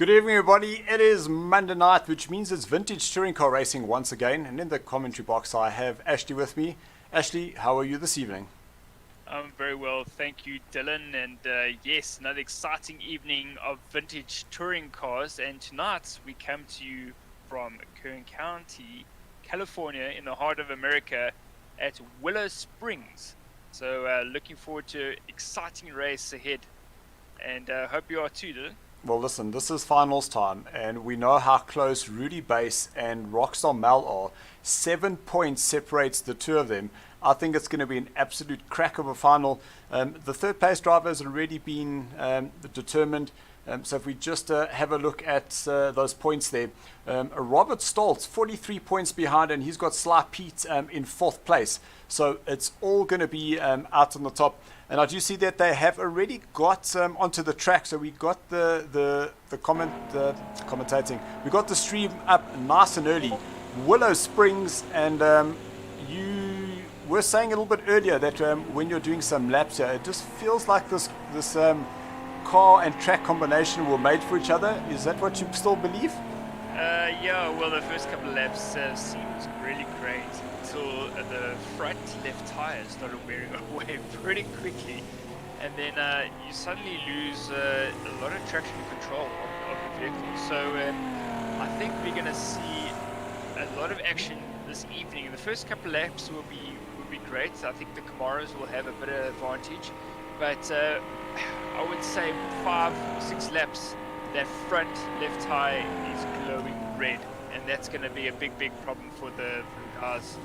Good evening, everybody. It is Monday night, which means it's vintage touring car racing once again. And in the commentary box, I have Ashley with me. Ashley, how are you this evening? I'm very well, thank you, Dylan. And yes, another exciting evening of vintage touring cars. And tonight we come to you from Kern County, California, in the heart of America, at Willow Springs. So looking forward to an exciting race ahead. And hope you are too, Dylan. Well, listen, this is finals time, and we know how close Rudi Base and Rockstar Mel are. 7 points separates the two of them. I think it's going to be an absolute crack of a final. The third place driver has already been determined. So if we just have a look at those points there. Robert Stoltz, 43 points behind, and he's got Sly Pete in fourth place. So it's all going to be out on the top. And I do see that they have already got onto the track. So we got the commentating. We got the stream up nice and early. Willow Springs, and you were saying a little bit earlier that when you're doing some laps here, it just feels like this car and track combination were made for each other. Is that what you still believe? Yeah, well, the first couple of laps seemed really great until the front left tire started wearing away pretty quickly, and then you suddenly lose a lot of traction control of the vehicle. So I think we're going to see a lot of action this evening. The first couple of laps will be great. I think the Camaros will have a bit of advantage, but I would say 5 or 6 laps, that front left tire is glowing red, and that's going to be a big problem for the guys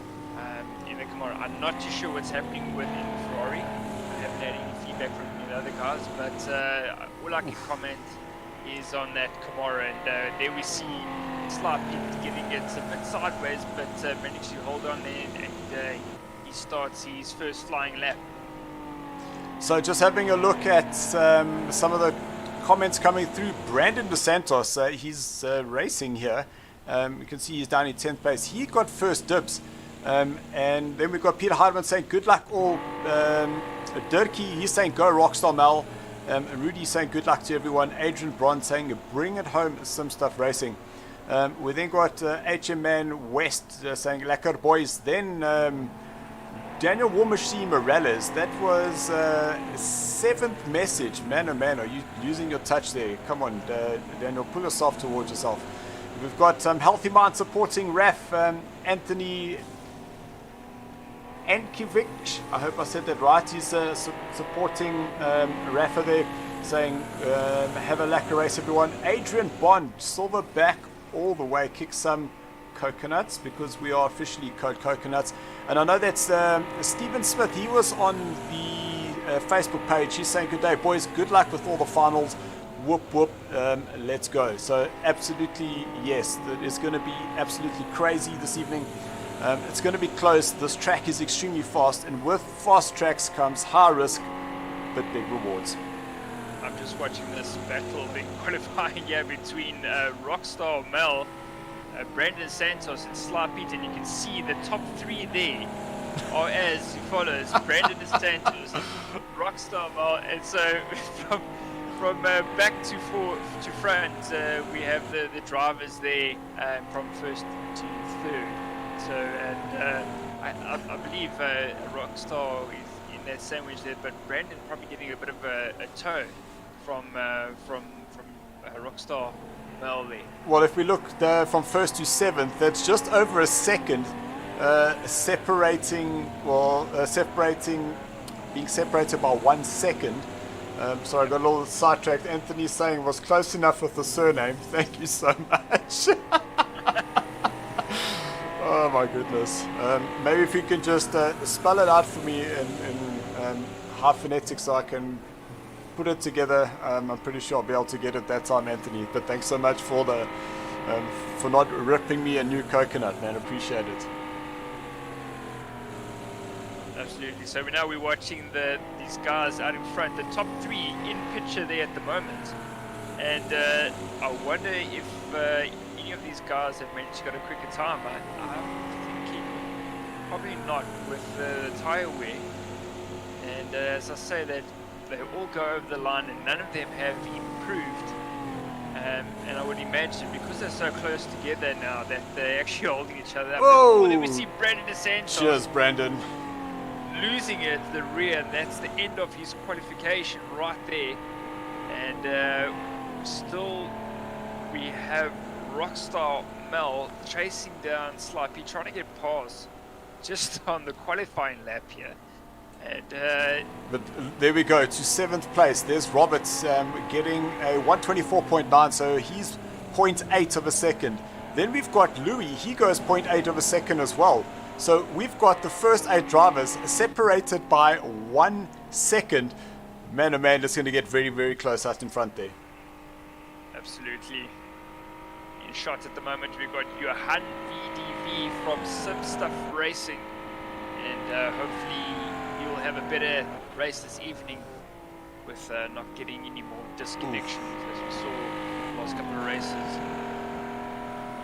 in the Camaro. I'm not too sure what's happening within Ferrari. I haven't had any feedback from any of the other guys, but all I can comment is on that Camaro, and there we see Sly Pete getting it a bit sideways, but managed to hold on there, and he starts his first flying lap. So just having a look at some of the comments coming through. Brandon DeSantos, he's racing here. You can see he's down in 10th place. He got first dibs. And then we've got Peter Heidemann saying good luck all. Durkee, he's saying go Rockstar Mel. Rudy saying good luck to everyone. Adrian Bron saying bring it home, Simstuff Racing. We then got HM Man West saying lekker boys. Then Daniel War Machine Morales, that was 7th message. Man, oh man, are you using your touch there? Come on, Daniel, pull yourself towards yourself. We've got Healthy Mind supporting Raf, Anthony Ankiewicz. I hope I said that right. He's supporting Rafa there, saying have a lacquer race, everyone. Adrian Bond, Silverback all the way, kick some coconuts, because we are officially code coconuts. And I know that's Stephen Smith. He was on the Facebook page. He's saying good day boys, good luck with all the finals, whoop let's go. So absolutely yes, it is going to be absolutely crazy this evening. It's going to be close. This track is extremely fast, and with fast tracks comes high risk but big rewards. I'm just watching this battle being qualifying here between Rockstar Mel, Brandon Santos and Sly Pete, and you can see the top 3 there are as follows: Brandon Santos, Rockstar Mel, and so from back to front, we have the drivers there from first to third. So, and I believe Rockstar is in that sandwich there, but Brandon probably getting a bit of a tow from Rockstar Mel there. Well, if we look from first to 7th, that's just over a second separating, being separated by 1 second. Sorry, I got a little sidetracked. Anthony saying was close enough with the surname. Thank you so much. Oh my goodness. Maybe if you can just spell it out for me in high phonetics so I can put it together. I'm pretty sure I'll be able to get it that time, Anthony. But thanks so much for for not ripping me a new coconut, man. Appreciate it. Absolutely. So now we're watching these guys out in front, the top 3 in picture there at the moment. And I wonder if any of these guys have managed to get a quicker time. I'm thinking probably not with the tire wear. And as I say, that they all go over the line, and none of them have improved And I would imagine, because they're so close together now, that they're actually holding each other up. Whoa! Well, then we see Brandon DeSantos Cheers, Brandon. losing it at the rear, and that's the end of his qualification right there. And still we have Rockstar Mel chasing down Slipey, trying to get past just on the qualifying lap here. And but there we go, to 7th place. There's Roberts getting a 124.9, so he's 0.8 of a second. Then we've got Louis, he goes 0.8 of a second as well. So we've got the first 8 drivers separated by 1 second. Man, oh man, it's going to get very, very close out in front there. absolutely. In shot at the moment, we've got JohannVdV from Simstuff Racing. And hopefully you'll have a better race this evening with not getting any more disconnections as we saw the last couple of races.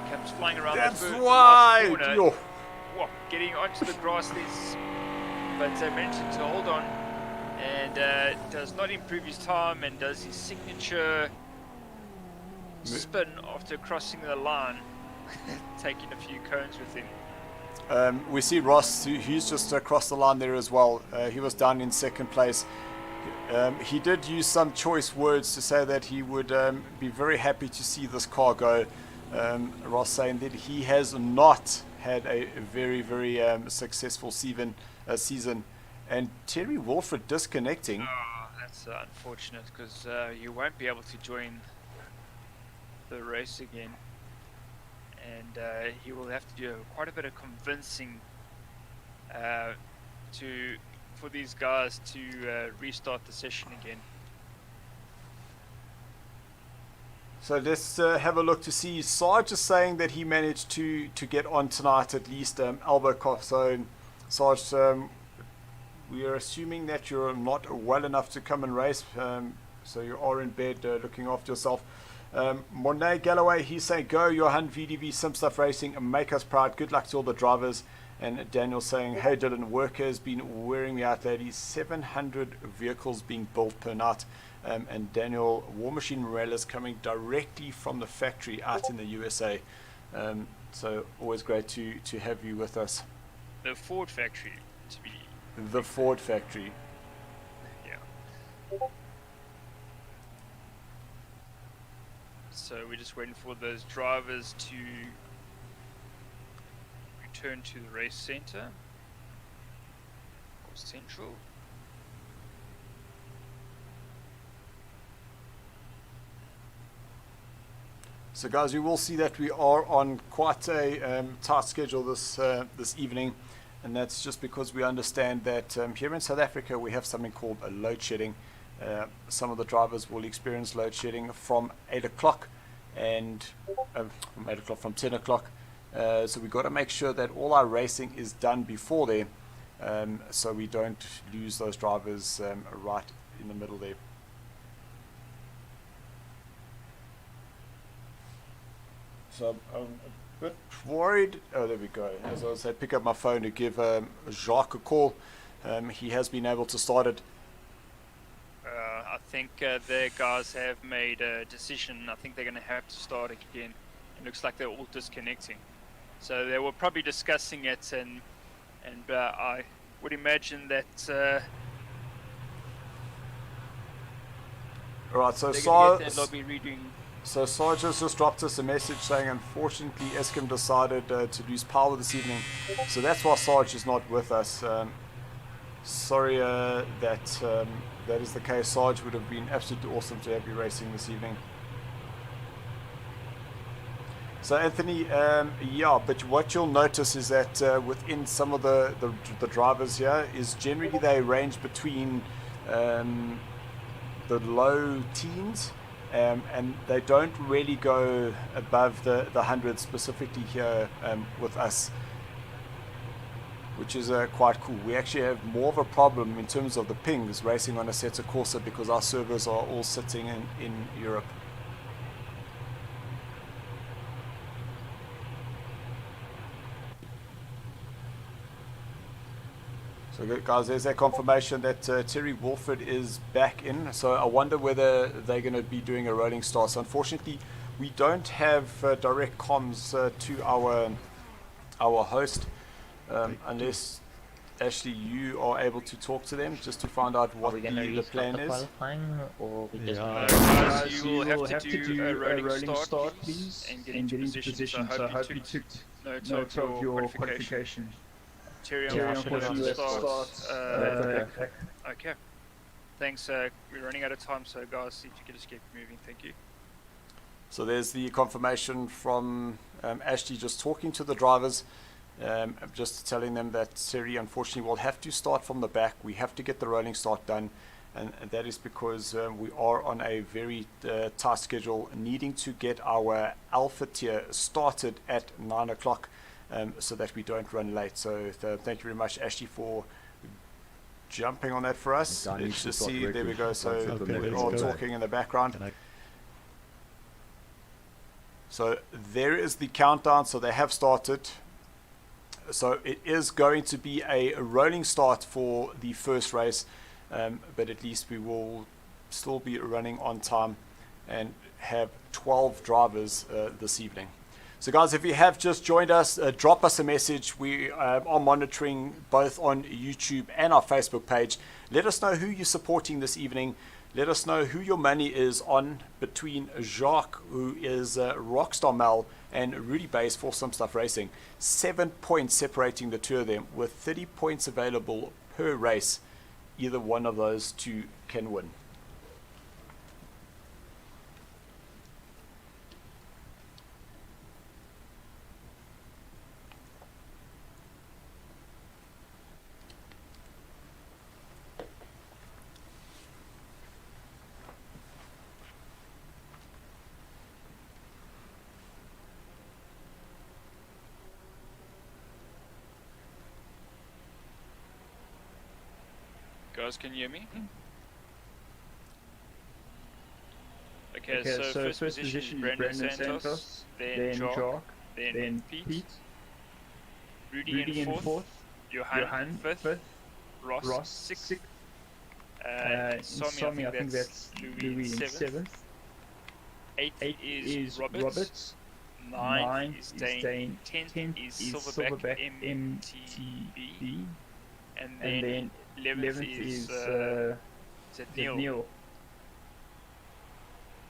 He comes flying around That's the why! corner. Yo. Whoa, getting onto the grass this, but managed to hold on and does not improve his time and does his signature spin after crossing the line, taking a few cones with him. We see Ross, he's just across the line there as well. He was down in 2nd place. He did use some choice words to say that he would be very happy to see this car go. Ross saying that he has not had a very, very successful season. And Terry Wilfred disconnecting. Oh, that's unfortunate, because you won't be able to join the race again. And he will have to do quite a bit of convincing for these guys to restart the session again. So let's have a look to see. Sarge is saying that he managed to get on tonight at least. Albuquerque. So Sarge, we are assuming that you're not well enough to come and race. So you are in bed looking after yourself. Monet Galloway, he's saying, go JohannVdV, Simstuff Racing, and make us proud. Good luck to all the drivers. And Daniel saying, hey Dylan, work has been wearing me out, ladies. 700 vehicles being built per night. And Daniel, War Machine Morales coming directly from the factory out in the USA. So always great to have you with us. The Ford factory, to be. The Ford factory. Yeah. So we're just waiting for those drivers to return to the race center or central. So guys, you will see that we are on quite a tight schedule this evening, and that's just because we understand that here in South Africa we have something called a load shedding. Some of the drivers will experience load shedding from 8 o'clock and from 10 o'clock. So we've got to make sure that all our racing is done before there, so we don't lose those drivers right in the middle there. So I'm a bit worried. Oh, there we go. As I said, pick up my phone to give Jacques a call. He has been able to start it. I think their guys have made a decision. I think they're going to have to start again. It looks like they're all disconnecting. So they were probably discussing it, and I would imagine that All right, so they'll be redoing. So Sarge has just dropped us a message saying, unfortunately, Eskom decided to lose power this evening. So that's why Sarge is not with us. Sorry that is the case. Sarge would have been absolutely awesome to have you racing this evening. So Anthony, yeah, but what you'll notice is that within some of the drivers here is generally they range between the low teens. And they don't really go above the 100 specifically here with us, which is quite cool. We actually have more of a problem in terms of the pings racing on Assetto Corsa because our servers are all sitting in Europe. So So guys, there's that confirmation that Terry Wolford is back in. So I wonder whether they're going to be doing a rolling start. So unfortunately, we don't have direct comms to our host, unless Ashley, you are able to talk to them just to find out what the plan is. Qualifying, or we just Guys, you will have to do a rolling start, please, and get into position. So I hope you took note of your qualification. Terry, unfortunately, let's start. Okay. Thanks. We're running out of time, so guys, if you could just keep moving, thank you. So there's the confirmation from Ashley just talking to the drivers, just telling them that Terry unfortunately will have to start from the back. We have to get the rolling start done, and that is because we are on a very tight schedule, needing to get our alpha tier started at 9 o'clock. So that we don't run late. So thank you very much, Ashley, for jumping on that for us. Let's just see. There we go. So we're all talking in the background. So there is the countdown. So they have started. So it is going to be a rolling start for the first race, but at least we will still be running on time and have 12 drivers this evening. So guys, if you have just joined us, drop us a message. We are monitoring both on YouTube and our Facebook page. Let us know who you're supporting this evening. Let us know who your money is on between Jacques, who is Rockstar Mel, and Rudi Base for Simstuff Racing. 7 points separating the two of them, with 30 points available per race. Either one of those two can win. Guys, can you hear me? Okay, so first position is Brandon Santos, then Jacques, then Pete, Rudi in fourth, Johan fifth, Ross sixth, Somi, I think that's Louis in seventh, eighth is Roberts, ninth is Dane, 10th is Silverback MTB, and then 11th is Neil.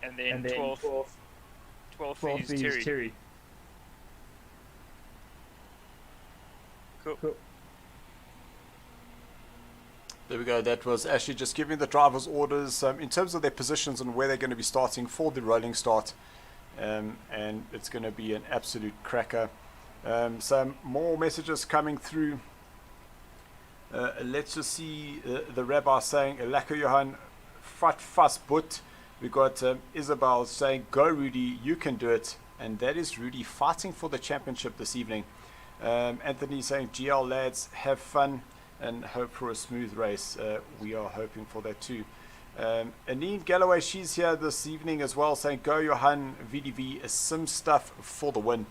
And then 12th is Terry. Cool. There we go. That was actually just giving the drivers orders in terms of their positions and where they're going to be starting for the rolling start. And it's going to be an absolute cracker. Some more messages coming through. Let's just see the rabbi saying, Lekker Johan, fat fast but. We got Isabel saying, go Rudi, you can do it. And that is Rudi fighting for the championship this evening. Anthony saying, GL lads, have fun and hope for a smooth race. We are hoping for that too. Anine Galloway, she's here this evening as well, saying, go JohannVdV, Simstuff for the win.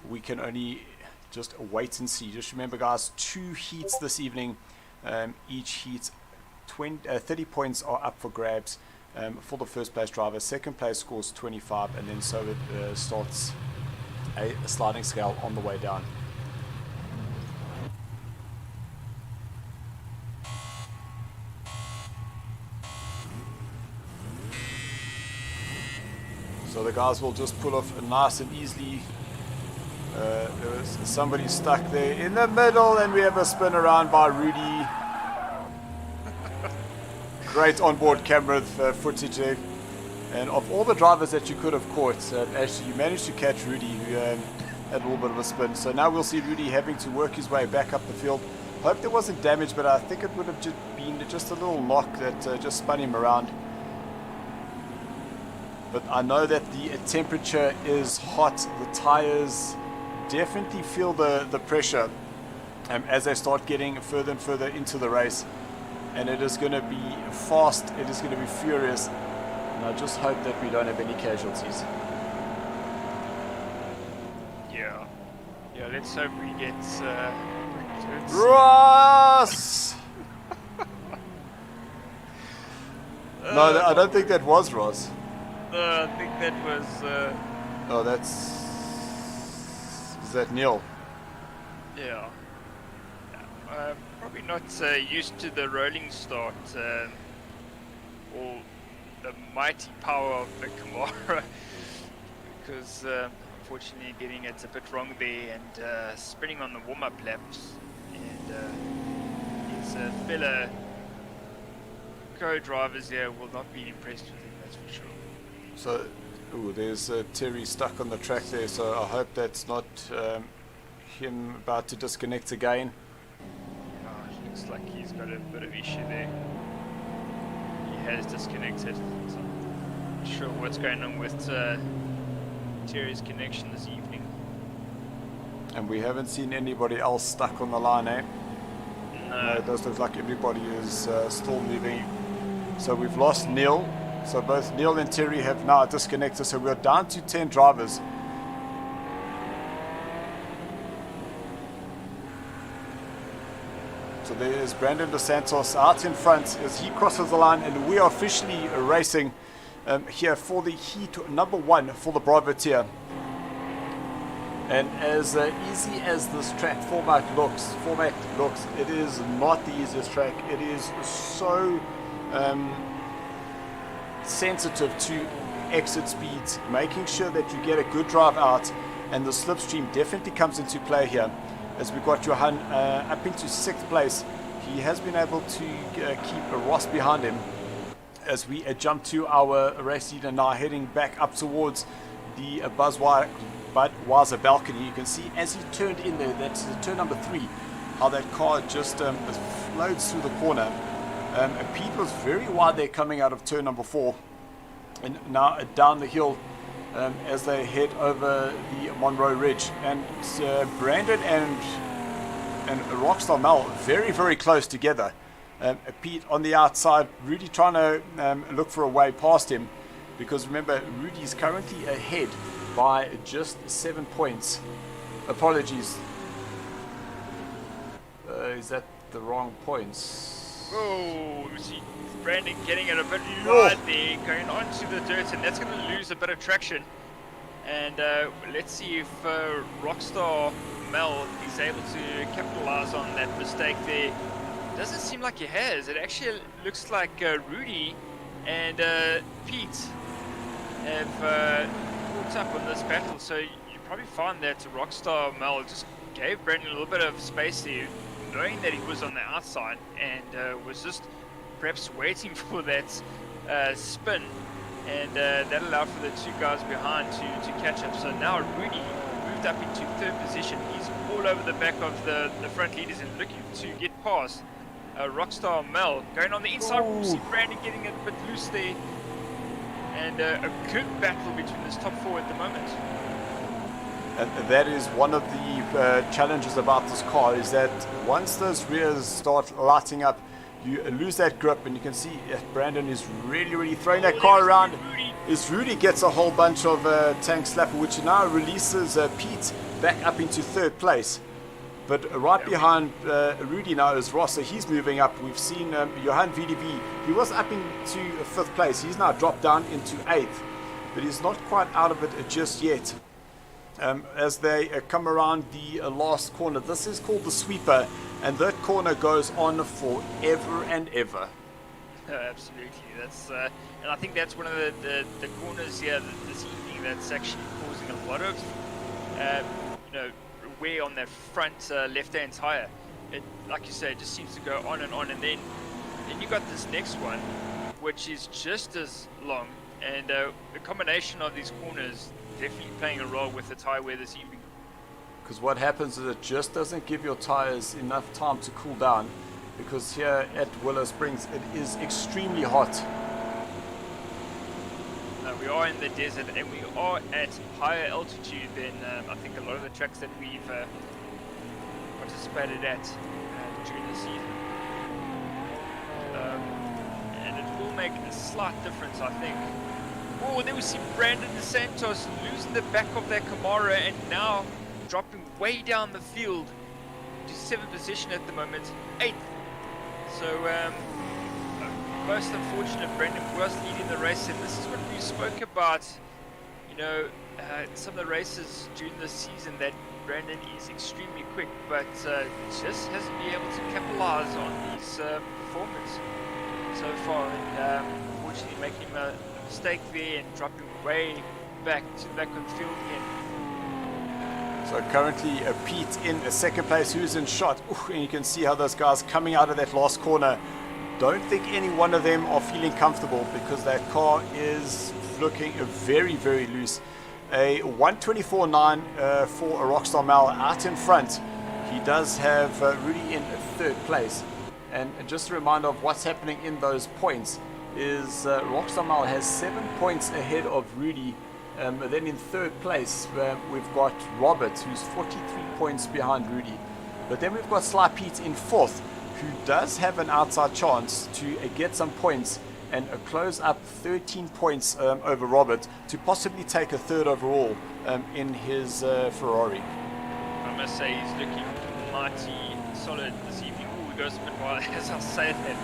We can only just wait and see. Just remember guys, 2 heats this evening. Each heat 30 points are up for grabs for the first place driver. Second place scores 25, and then so it starts a sliding scale on the way down. So the guys will just pull off nice and easily. There was somebody stuck there in the middle, and we have a spin around by Rudi. Great onboard camera footage there. And of all the drivers that you could have caught, actually you managed to catch Rudi, who had a little bit of a spin. So now we'll see Rudi having to work his way back up the field. Hope there wasn't damage, but I think it would have just been just a little knock that just spun him around. But I know that the temperature is hot. The tires definitely feel the pressure as they start getting further and further into the race. And it is going to be fast, it is going to be furious, and I just hope that we don't have any casualties. Yeah, let's hope we get Ross! No, I don't think that was Ross. I think that was... Oh, that's... Is that Neil? yeah. Probably not used to the rolling start or the mighty power of the Camaro. Because unfortunately getting it a bit wrong there and spinning on the warm-up laps. And his fellow co-drivers here will not be impressed with him, that's for sure. So, ooh, there's Terry stuck on the track there, so I hope that's not him about to disconnect again. Oh, it looks like he's got a bit of issue there. He has disconnected. So I'm not sure what's going on with Terry's connection this evening. And we haven't seen anybody else stuck on the line, eh? No, it does look like everybody is still moving. So we've lost Neil. So both Neil and Terry have now disconnected. So we're down to 10 drivers. So there is Brandon Dos Santos out in front as he crosses the line, and we are officially racing here for the heat number 1 for the Bravo tier. And as easy as this track format looks, it is not the easiest track. It is so sensitive to exit speeds, making sure that you get a good drive out, and the slipstream definitely comes into play here. As we've got Johan up into 6th place, he has been able to keep Ross behind him. As we jump to our race leader now, heading back up towards the Budweiser balcony, you can see as he turned in there, that's turn number 3, how that car just floats through the corner. Pete was very wide there coming out of turn number 4, and now down the hill as they head over the Monroe Ridge. And Brandon and Rockstar Mel very close together. Pete on the outside, Rudi trying to look for a way past him, because remember, Rudi's currently ahead by just 7 points. Apologies. Is that the wrong points? Oh, we see Brandon getting it a bit wide there, going onto the dirt, and that's going to lose a bit of traction. And let's see if Rockstar Mel is able to capitalize on that mistake there. Doesn't seem like he has. It actually looks like Rudi and Pete have caught up on this battle. So you probably find that Rockstar Mel just gave Brandon a little bit of space there, knowing that he was on the outside, and was just perhaps waiting for that spin, and that allowed for the 2 guys behind to catch up. So now Rudi moved up into 3rd position. He's all over the back of the front leaders and looking to get past Rockstar Mel. Going on the inside, we'll see Brandon getting a bit loose there, and a good battle between this top 4 at the moment. And that is one of the challenges about this car, is that once those rears start lighting up, you lose that grip, and you can see Brandon is really throwing that car around. As Rudi gets a whole bunch of tank slapper, which now releases Pete back up into 3rd place. But right behind Rudi now is Ross, so he's moving up. We've seen JohannVdV, he was up into 5th place. He's now dropped down into 8th, but he's not quite out of it just yet. As they come around the last corner, this is called the sweeper, and that corner goes on forever and ever. Absolutely, that's and I think that's one of the corners here this evening that's actually causing a lot of wear on that front left-hand tire. It, like you say, it just seems to go on, and then you got this next one, which is just as long, and the combination of these corners definitely playing a role with the tire wear this evening. Because what happens is it just doesn't give your tires enough time to cool down, because here at Willow Springs it is extremely hot. We are in the desert, and we are at higher altitude than I think a lot of the tracks that we've participated at during the season. And it will make a slight difference, I think. Oh, there we see Brandon Dos Santos losing the back of that Camaro, and now dropping way down the field. to 7th position at the moment, 8th. So most unfortunate, Brendan was leading the race, and this is what we spoke about, you know, some of the races during the season, that Brandon is extremely quick, but just hasn't been able to capitalize on his performance so far, and unfortunately making a mistake there and dropping way back to the back of the field again. So currently Pete in second place, who's in shot. Ooh, and you can see how those guys coming out of that last corner, don't think any one of them are feeling comfortable, because that car is looking very, very loose. A 124.9 for a Rockstar Mal out in front. He does have Rudi in third place. And just a reminder of what's happening in those points is Rockstar Mal has 7 points ahead of Rudi. Then in third place we've got Robert, who's 43 points behind Rudi. But then we've got Sly Pete in fourth, who does have an outside chance to get some points and close up 13 points over Robert to possibly take a third overall in his Ferrari. I must say he's looking mighty solid this evening. Ooh, he goes a bit wide, as I'll say that.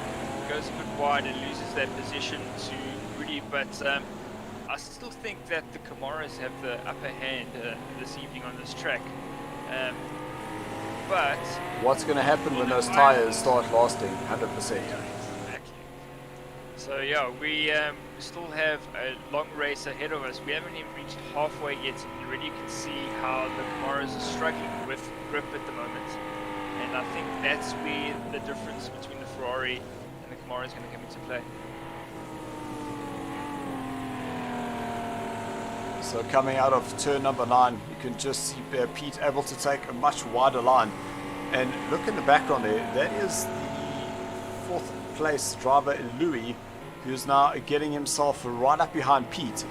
He goes a bit wide and loses that position to Rudi, but I still think that the Camaros have the upper hand this evening on this track. But what's going to happen when those tires start lasting? 100%. Exactly. So yeah, we still have a long race ahead of us. We haven't even reached halfway yet, and you already can see how the Camaros are struggling with grip at the moment. And I think that's where the difference between the Ferrari and the Camaro is going to come into play. So coming out of turn number 9, you can just see Pete able to take a much wider line. And look in the background there, that is the 4th place driver Louis, who's now getting himself right up behind Pete.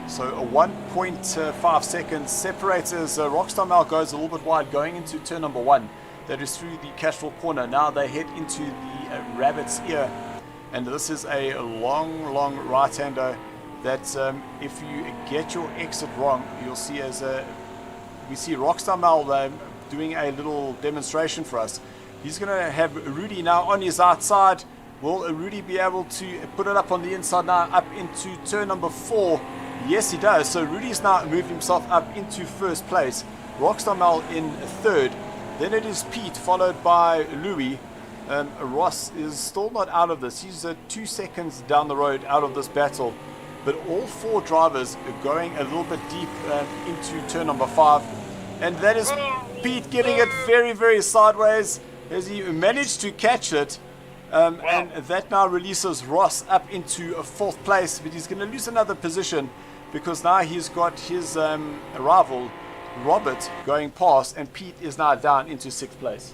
So a 1.5 seconds separates as Rockstar Mal goes a little bit wide going into turn number 1. That is through the Castrol corner. Now they head into the Rabbit's Ear, and this is a long right-hander that if you get your exit wrong, you'll see as we see Rockstar Mal doing a little demonstration for us. He's going to have Rudi now on his outside. Will Rudi be able to put it up on the inside now, up into turn number 4? Yes, he does. So Rudi's now moved himself up into first place. Rockstar Mal in third. Then it is Pete, followed by Louis. Ross is still not out of this. He's 2 seconds down the road out of this battle. But all 4 drivers are going a little bit deep into turn number 5. And that is Pete getting it very, very sideways as he managed to catch it. And that now releases Ross up into a 4th place. But he's going to lose another position because now he's got his rival, Robert, going past. And Pete is now down into 6th place.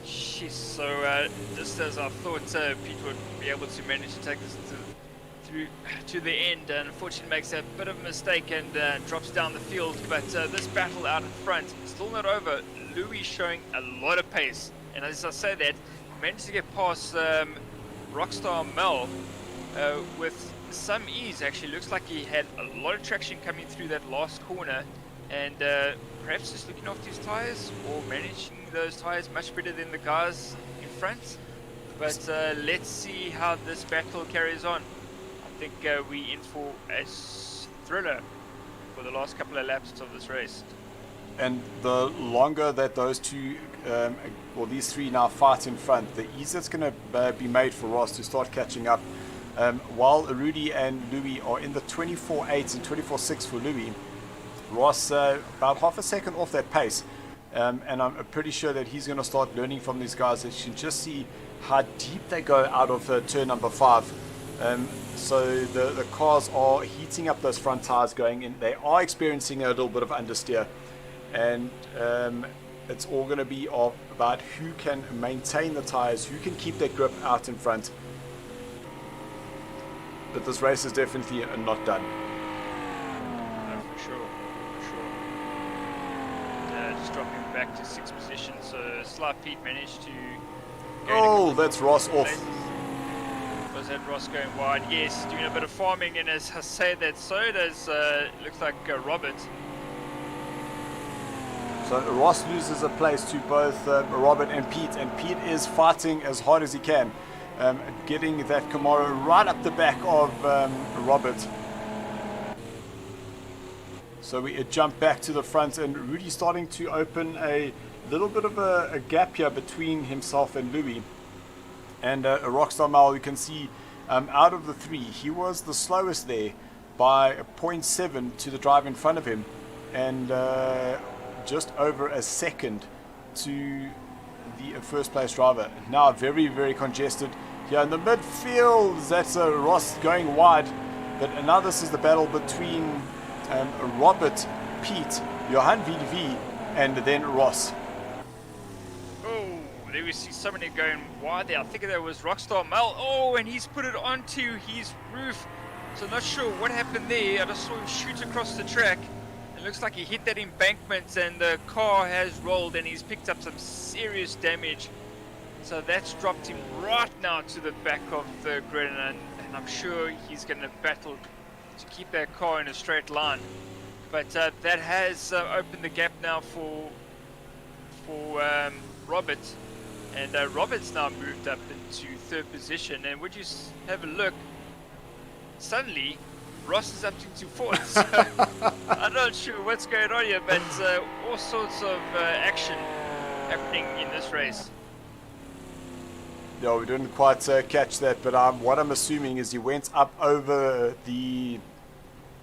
Jeez, so just as I thought Pete would be able to manage to take this through to the end, and unfortunately makes a bit of a mistake and drops down the field. But this battle out in front still not over. Louis showing a lot of pace, and as I say that, managed to get past Rockstar Mel with some ease. Actually looks like he had a lot of traction coming through that last corner, and perhaps just looking after his tires or managing those tires much better than the guys in front. But let's see how this battle carries on. I think we in for a thriller for the last couple of laps of this race. And the longer that those two, or these 3 now fight in front, the easier it's going to be made for Ross to start catching up. While Rudi and Louis are in the 24.8 and 24.6 for Louis, Ross about half a second off that pace. And I'm pretty sure that he's going to start learning from these guys. As you can just see how deep they go out of turn number 5. So the cars are heating up those front tires going in. They are experiencing a little bit of understeer. And it's all going to be about who can maintain the tires, who can keep their grip out in front. But this race is definitely not done. No, for sure. Just dropping back to 6th position. So Sly Pete managed to go that's Ross off. Was that Ross going wide? Yes, doing a bit of farming, and as I say that, so does looks like Robert. So Ross loses a place to both Robert and Pete is fighting as hard as he can, getting that Camaro right up the back of Robert. So we jump back to the front, and Rudy's starting to open a little bit of a gap here between himself and Louis. And Rockstar Mal, you can see out of the three, he was the slowest there by 0.7 to the driver in front of him, and just over a second to the first place driver. Now very, very congested here in the midfield. That's Ross going wide, but now this is the battle between Robert, Pete, JohannVdV, and then Ross. Oh, there we see somebody going wide there. I think that was Rockstar Mel. Oh, and he's put it onto his roof. So not sure what happened there. I just saw him shoot across the track. It looks like he hit that embankment, and the car has rolled, and he's picked up some serious damage. So that's dropped him right now to the back of the grid, and I'm sure he's going to battle to keep that car in a straight line. But that has opened the gap now for Robert, and Robert's now moved up into third position. And would you have a look? Suddenly, Ross is up into fourth. So I'm not sure what's going on here, but all sorts of action happening in this race. Yeah, we didn't quite catch that, but what I'm assuming is he went up over the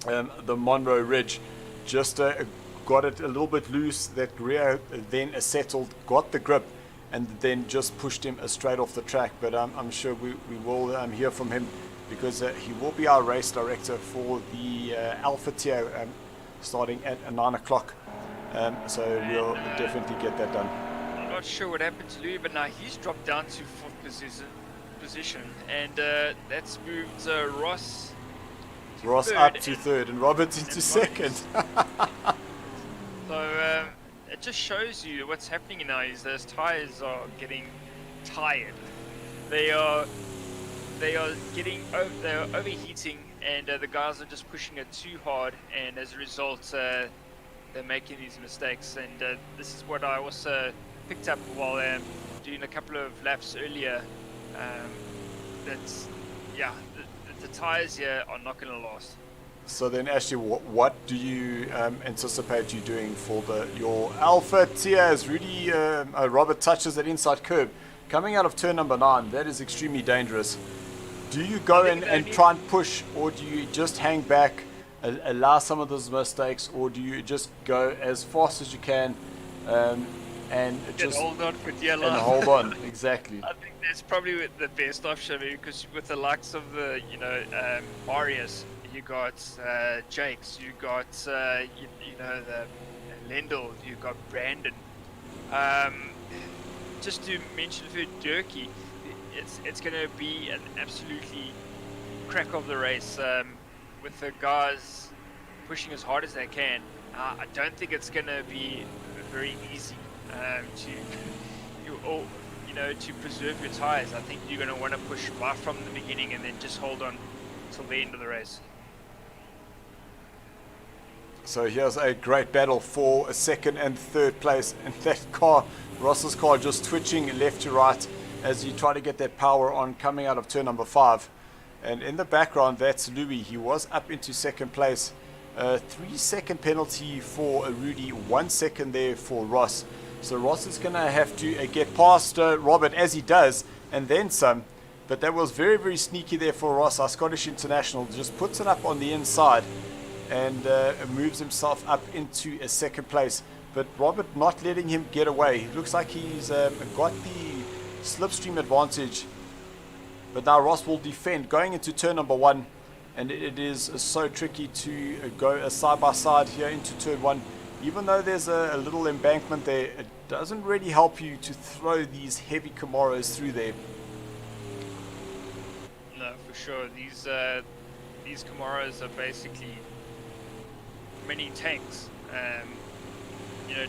Monroe Ridge, just got it a little bit loose, that rear then settled, got the grip, and then just pushed him straight off the track. But I'm sure we will hear from him, because he will be our race director for the Alpha tier starting at 9 o'clock. So we'll definitely get that done. I'm not sure what happened to Louis, but now he's dropped down to fourth position, and that's moved Ross up to third, and Robert into second. So it just shows you what's happening now is those tires are getting tired. They are overheating, and the guys are just pushing it too hard, and as a result they're making these mistakes. And this is what I also picked up while doing a couple of laps earlier. The tires here are not going to last. So then, Ashley, what do you anticipate you doing for your Alpha tiers? Rudy, Robert touches that inside curb coming out of turn number 9. That is extremely dangerous. Do you go and try and push, or do you just hang back, allow some of those mistakes, or do you just go as fast as you can and just hold on for dear life? And hold on, exactly. I think that's probably the best option, because with the likes of the Marius, you got Jakes, you got the Lendl, you got Brandon. Just to mention for Durkee, it's going to be an absolutely crack of the race, with the guys pushing as hard as they can. I don't think it's going to be very easy to preserve your tires. I think you're going to want to push right from the beginning and then just hold on till the end of the race. So here's a great battle for a second and third place, and that car, Ross's car, just twitching left to right as you try to get that power on coming out of turn number 5. And in the background, that's Louis. He was up into second place. 3-second penalty for Rudi, 1 second there for Ross. So Ross is going to have to get past Robert, as he does, and then some. But that was very, very sneaky there for Ross. Our Scottish international just puts it up on the inside and moves himself up into a second place. But Robert not letting him get away. Looks like he's got the slipstream advantage. But now Ross will defend going into turn number 1. And it is so tricky to go side by side here into turn 1. Even though there's a little embankment there, it doesn't really help you to throw these heavy Camaros through there. No, for sure. These Camaros are basically mini tanks,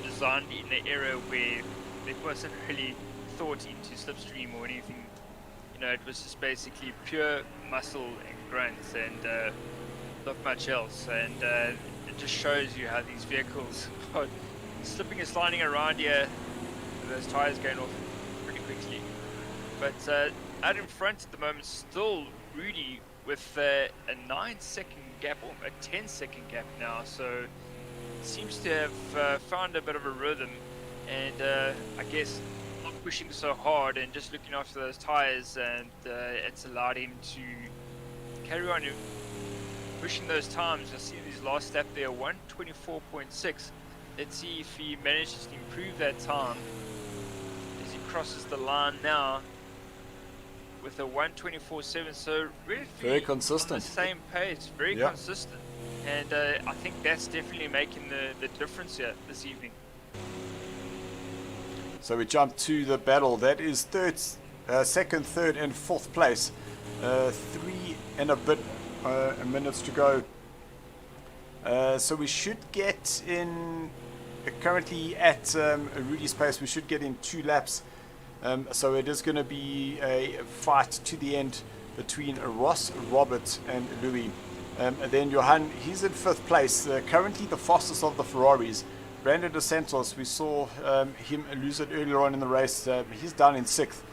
designed in an era where there wasn't really thought into slipstream or anything. It was just basically pure muscle and grunts and not much else. And it just shows you how these vehicles are slipping and sliding around here, those tires going off pretty quickly. But out in front at the moment, still Rudi with a 9-second gap, or a 10-second gap now. So seems to have found a bit of a rhythm, and I guess not pushing so hard and just looking after those tires, and it's allowed him to carry on pushing those times. I see his last lap there, 1:24.6. Let's see if he manages to improve that time as he crosses the line now with a 1:24.7. So really very consistent, on the same pace, very consistent, and I think that's definitely making the difference here this evening. So we jump to the battle. That is second, third, and fourth place. 3 and a bit minutes to go. So we should get in. Currently at Rudi's pace, we should get in 2 laps. So it is going to be a fight to the end between Ross, Robert, and Louis. And then Johan, he's in 5th place, currently the fastest of the Ferraris. Brandon De Santos, we saw him lose it earlier on in the race. He's down in 6th.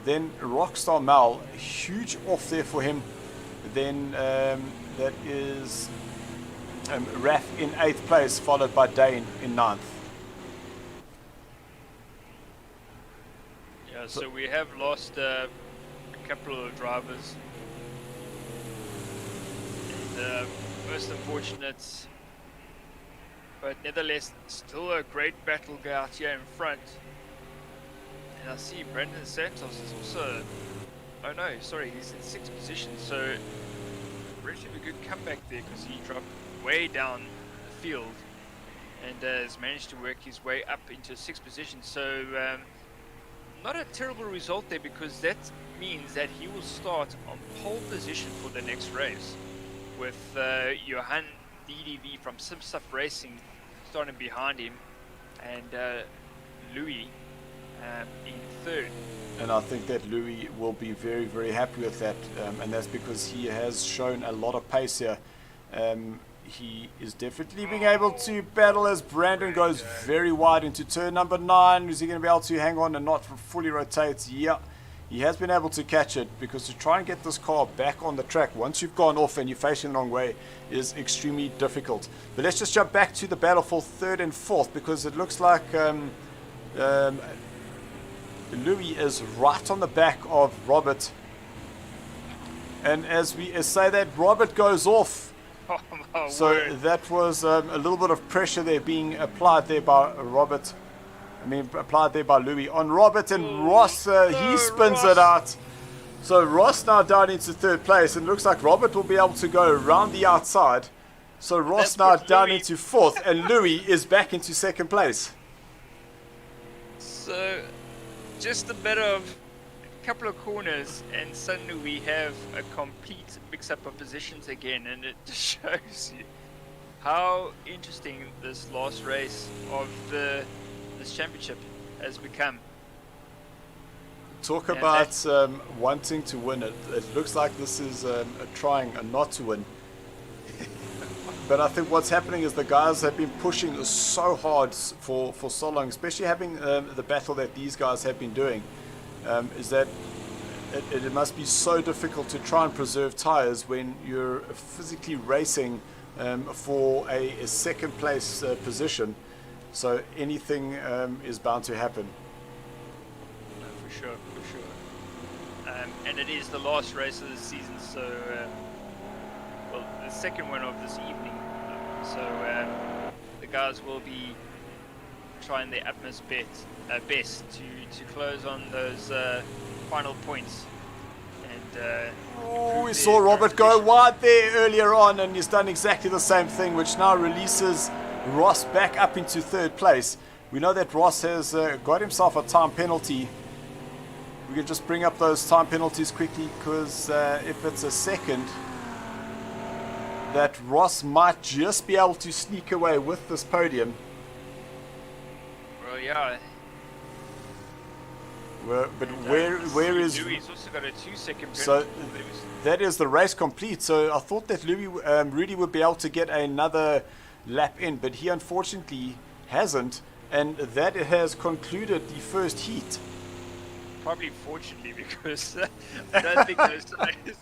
Then Rockstar Mal, huge off there for him. Then that is Raf in 8th place, followed by Dane in 9th. Yeah, so we have lost a couple of drivers. And most unfortunate, but nevertheless still a great battle out here in front. And I see Brandon Santos is also, oh no, sorry, he's in 6th position, so relatively good comeback there, because he dropped way down the field and has managed to work his way up into 6th position. So not a terrible result there, because that means that he will start on pole position for the next race, with JohannVdV from Simstuff Racing starting behind him, and Louis in 3rd. And I think that Louis will be very, very happy with that, and that's because he has shown a lot of pace here. He is definitely being able to battle as Brandon goes very wide into turn number 9. Is he going to be able to hang on and not fully rotate? Yeah, he has been able to catch it, because to try and get this car back on the track once you've gone off and you're facing the wrong way is extremely difficult. But let's just jump back to the battle for 3rd and 4th, because it looks like Louis is right on the back of Robert, and as we say that, Robert goes off. Oh, so word. That was a little bit of pressure there being applied there by Robert. Applied there by Louis on Robert, and Ross, he spins Ross. it out. So Ross now down into 3rd place, and looks like Robert will be able to go around the outside. So Ross now down into 4th, and Louis is back into 2nd place. So just a bit of a couple of corners, and suddenly we have a complete mix-up of positions again, and it just shows you how interesting this last race of this championship has become. Talk about wanting to win it. It looks like this is trying not to win. But I think what's happening is the guys have been pushing so hard for so long, especially having the battle that these guys have been doing, is that it must be so difficult to try and preserve tires when you're physically racing for a 2nd place position. So anything is bound to happen. No, for sure. And it is the last race of the season, so well, the second one of this evening. So the guys will be trying their utmost best to close on those final points. And we saw Robert go wide there earlier on, and he's done exactly the same thing, which now releases Ross back up into 3rd place. We know that Ross has got himself a time penalty. We can just bring up those time penalties quickly, because if it's a 2nd, that Ross might just be able to sneak away with this podium. well, yeah. But where is Louis? Also got a 2-second penalty. So that is the race complete. So I thought that Rudi would be able to get another lap in, but he unfortunately hasn't, And that has concluded the first heat. Probably fortunately, because I don't think those tires.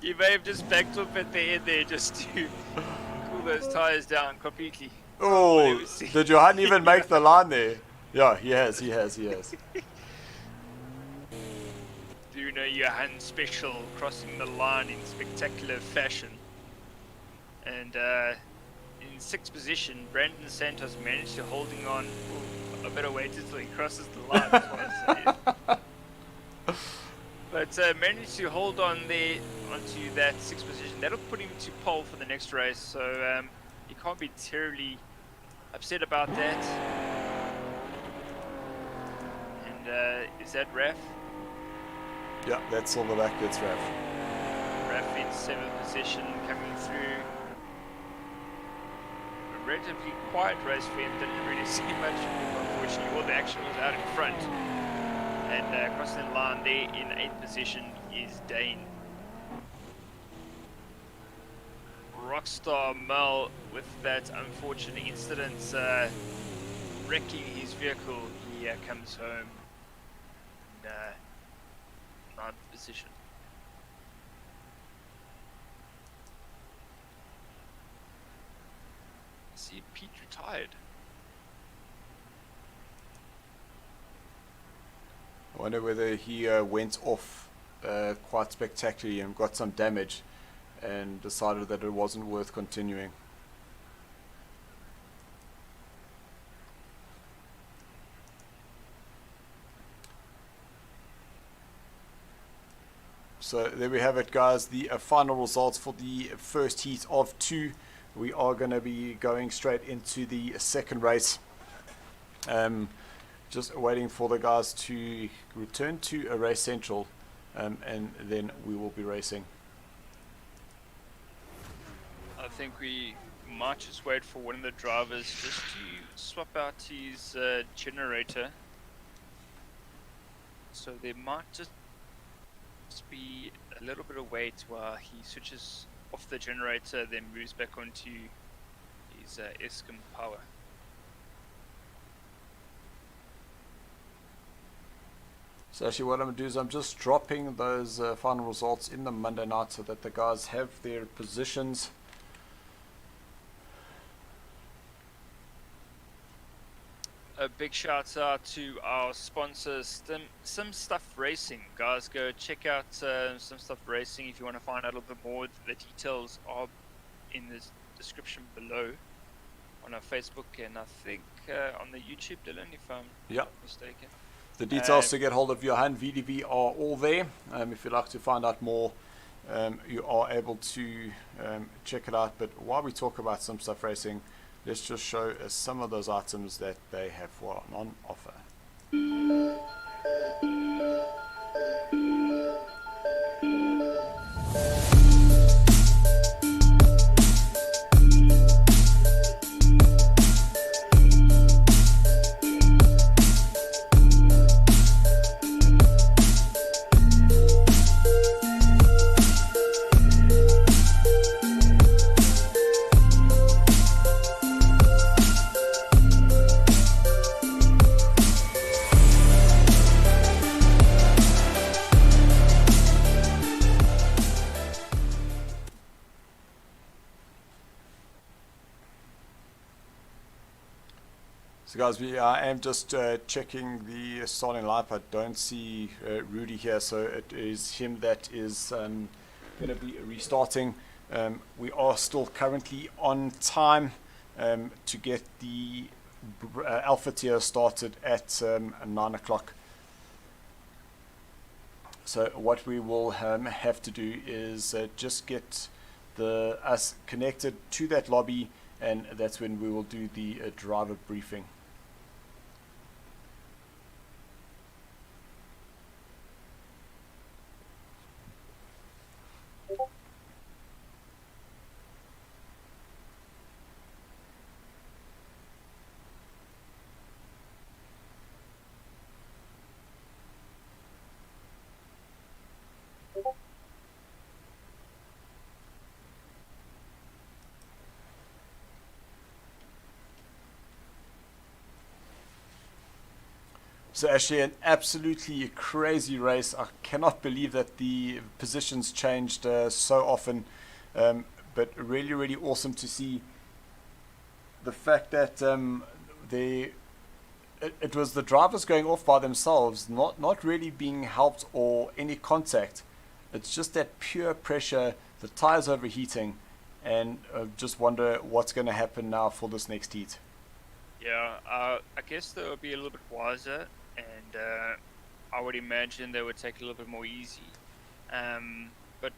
You may have just backed up at the end there just to cool those tires down completely. Oh, did Johan even make the line there? Yeah, he has. Do you know Johan special crossing the line in spectacular fashion? And in sixth position, Brandon Santos managed to holding on. Ooh, I better wait until he crosses the line before I say it. But managed to hold on there onto that sixth position. That'll put him to pole for the next race. So he can't be terribly upset about that. And is that Raf? Yeah, that's Silverback, that's Raf. Raf in seventh position coming through. A relatively quiet race for him, didn't really see much, unfortunately. All the action was out in front. And crossing the line there in eighth position is Dane. Rockstar Mel with that unfortunate incident wrecking his vehicle. He comes home in ninth position. See, Pete retired. I wonder whether he went off quite spectacularly and got some damage and decided that it wasn't worth continuing. So there we have it, guys, the final results for the first heat of 2. We are going to be going straight into the second race. Just waiting for the guys to return to a race central, and then we will be racing. I think we might just wait for one of the drivers just to swap out his generator. So there might just be a little bit of wait while he switches off the generator, then moves back onto his Eskom power. So actually what I'm going to do is I'm just dropping those final results in the Monday night so that the guys have their positions. A big shout out to our sponsor, Simstuff Racing. Guys, go check out Simstuff Racing if you want to find out a little bit more. The details are in the description below on our Facebook and I think on the YouTube, Dylan, if I'm not mistaken. The details to get hold of JohannVdV are all there. If you'd like to find out more, you are able to check it out. But while we talk about Simstuff Racing, let's just show some of those items that they have on offer. So guys, I am just checking the starting lineup. I don't see Rudi here, so it is him that is going to be restarting. We are still currently on time to get the Alpha tier started at 9 o'clock. So what we will have to do is just get us connected to that lobby, and that's when we will do the driver briefing. So actually an absolutely crazy race. I cannot believe that the positions changed so often, but really, really awesome to see the fact that it was the drivers going off by themselves, not really being helped or any contact. It's just that pure pressure, the tires overheating, and just wonder what's going to happen now for this next heat. Yeah, I guess they would be a little bit wiser, and I would imagine they would take it a little bit more easy. But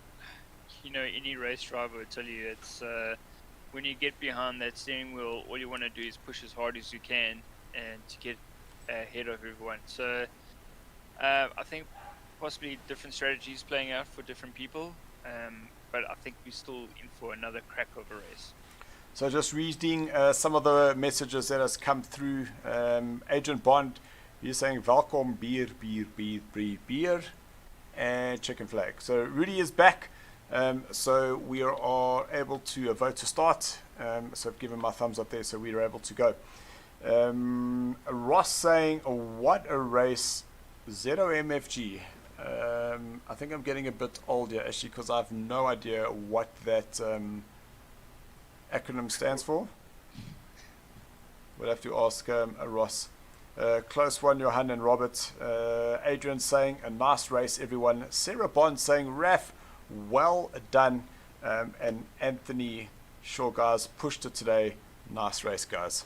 you know, any race driver would tell you it's when you get behind that steering wheel, all you want to do is push as hard as you can and to get ahead of everyone. So I think possibly different strategies playing out for different people, but I think we're still in for another crack of a race. So just reading some of the messages that has come through. Agent Bond, he's saying welcome beer, and chicken flag. So Rudi is back. So we are able to vote to start. So I've given my thumbs up there, so we are able to go. Ross saying, what a race, ZOMFG. I think I'm getting a bit old here actually, because I have no idea what that acronym stands for. We'll have to ask Ross. Close one, Johan and Robert. Adrian saying, a nice race, everyone. Sarah Bond saying, Raf, well done. And Anthony, sure guys, pushed it today. Nice race, guys.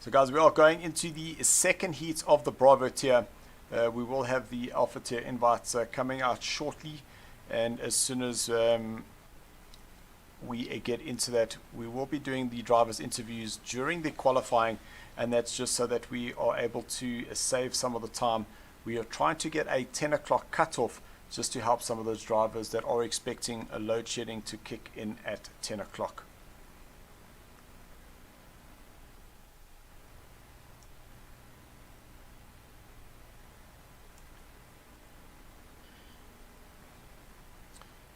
So guys, we are going into the second heat of the Bravo tier. We will have the Alpha tier invites coming out shortly, and as soon as we get into that, we will be doing the drivers interviews during the qualifying, and that's just so that we are able to save some of the time. We are trying to get a 10 o'clock cutoff just to help some of those drivers that are expecting a load shedding to kick in at 10 o'clock.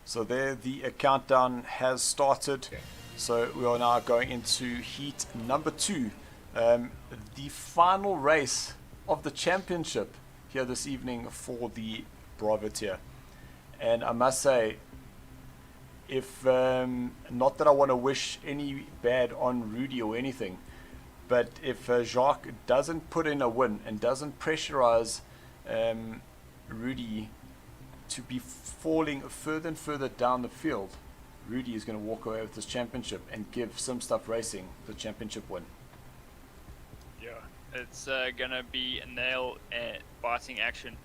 So there the countdown has started. So we are now going into heat number 2, the final race of the championship here this evening for the Bravo tier. And I must say, if not that I want to wish any bad on Rudi or anything, but if Jacques doesn't put in a win and doesn't pressurize Rudi to be falling further and further down the field, Rudi is going to walk away with this championship and give Simstuff Racing the championship win. Yeah, it's going to be a nail biting action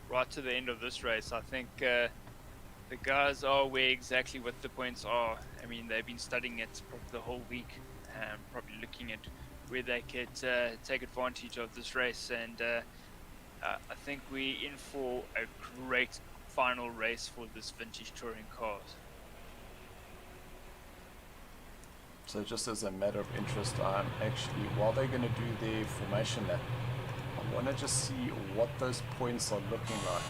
right to the end of this race. I think the guys are aware exactly what the points are. I mean, they've been studying it probably the whole week, probably looking at where they could take advantage of this race, and I think we're in for a great final race for this vintage touring cars. So just as a matter of interest, I'm actually, while they're going to do their formation lap, I want to just see what those points are looking like.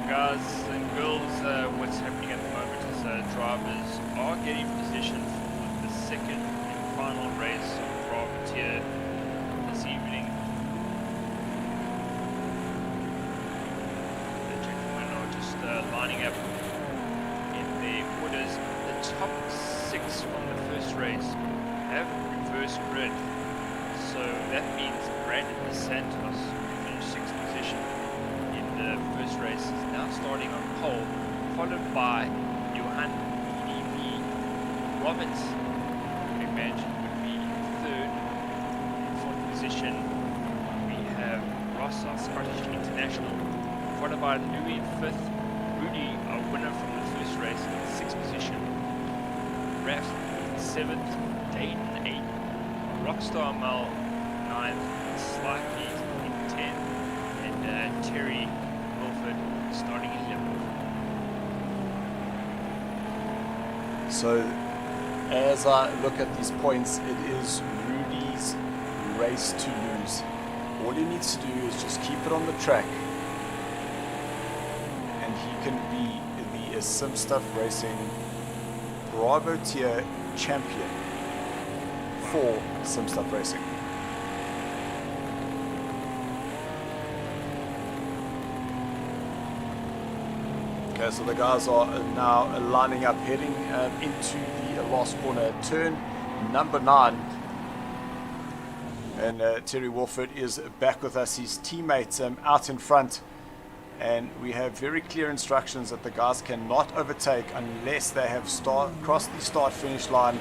Guys and girls, what's happening at the moment is drivers are getting position for the second and final race of the Bravo tier this evening. The gentlemen are just lining up in their orders. The top 6 from the first race have reverse grid, so that means Brandon Santos finished 6th position. The first race is now starting on pole, followed by JohannVdV. Roberts, I imagine, would be 3rd. In 4th position, we have Ross, our Scottish international, followed by Louis 5th. Rudi, our winner from the first race, in 6th position. Raf 7th, Dayton 8th, Rockstar Mel 9th, Slightly in 10th, and Terry starting 11th. So as I look at these points, it is Rudi's race to lose. All he needs to do is just keep it on the track, and he can be the Simstuff Racing Bravo tier champion for Simstuff Racing. Okay, so the guys are now lining up, heading into the last corner, turn number 9. And Terry Wolford is back with us, his teammate out in front. And we have very clear instructions that the guys cannot overtake unless they have crossed the start-finish line.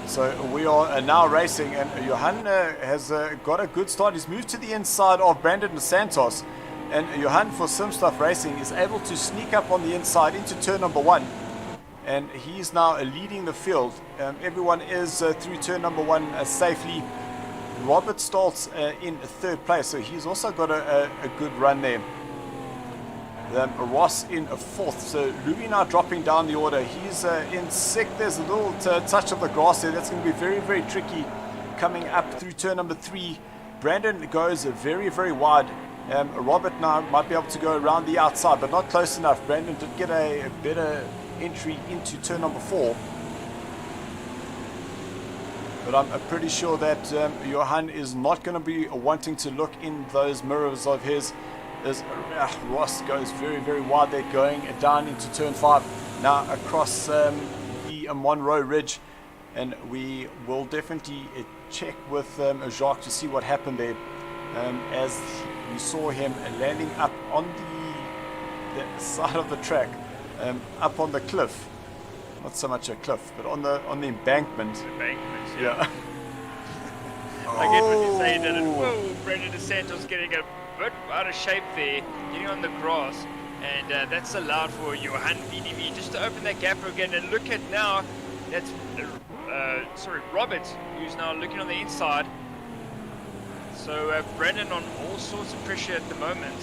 So we are now racing, and Johan has got a good start. He's moved to the inside of Brandon dos Santos, and Johan for Simstuff Racing is able to sneak up on the inside into turn number 1, and he's now leading the field. Everyone is through turn number 1 safely. Robert Stoltz in 3rd place, so he's also got a good run there. Ross in 4th, so Louis now dropping down the order. He's in 6th. There's a little touch of the grass there. That's going to be very, very tricky coming up through turn number 3. Brandon goes very, very wide. Robert now might be able to go around the outside, but not close enough. Brandon did get a better entry into turn number 4. But I'm pretty sure that Johan is not going to be wanting to look in those mirrors of his. As Ross goes very, very wide there, going down into turn 5. Now across the Monroe Ridge. And we will definitely check with Jacques to see what happened there. As we saw him landing up on the side of the track, up on the cliff. Not so much a cliff, but on the embankment. Embankments, Yeah. I get what you're saying, Dylan. Whoa, Brandon dos Santos getting a bit out of shape there, getting on the grass, and that's allowed for JohannVdV just to open that gap again. And look at now, that's Robert, who's now looking on the inside. So Brandon on all sorts of pressure at the moment,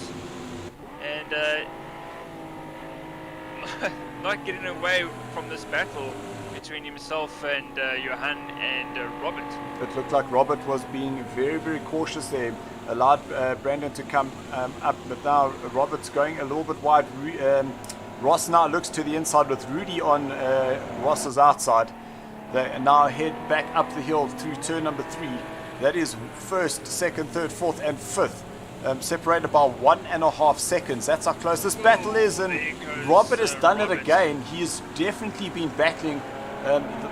and not getting away from this battle between himself and Johan and Robert. It looked like Robert was being very, very cautious there, allowed Brandon to come up, but now Robert's going a little bit wide. Ross now looks to the inside with Rudi on Ross's outside. They now head back up the hill through turn number 3. That is 1st, 2nd, 3rd, 4th and 5th, separated by 1.5 seconds. That's how close this battle is, and Robert has done it again. He's definitely been battling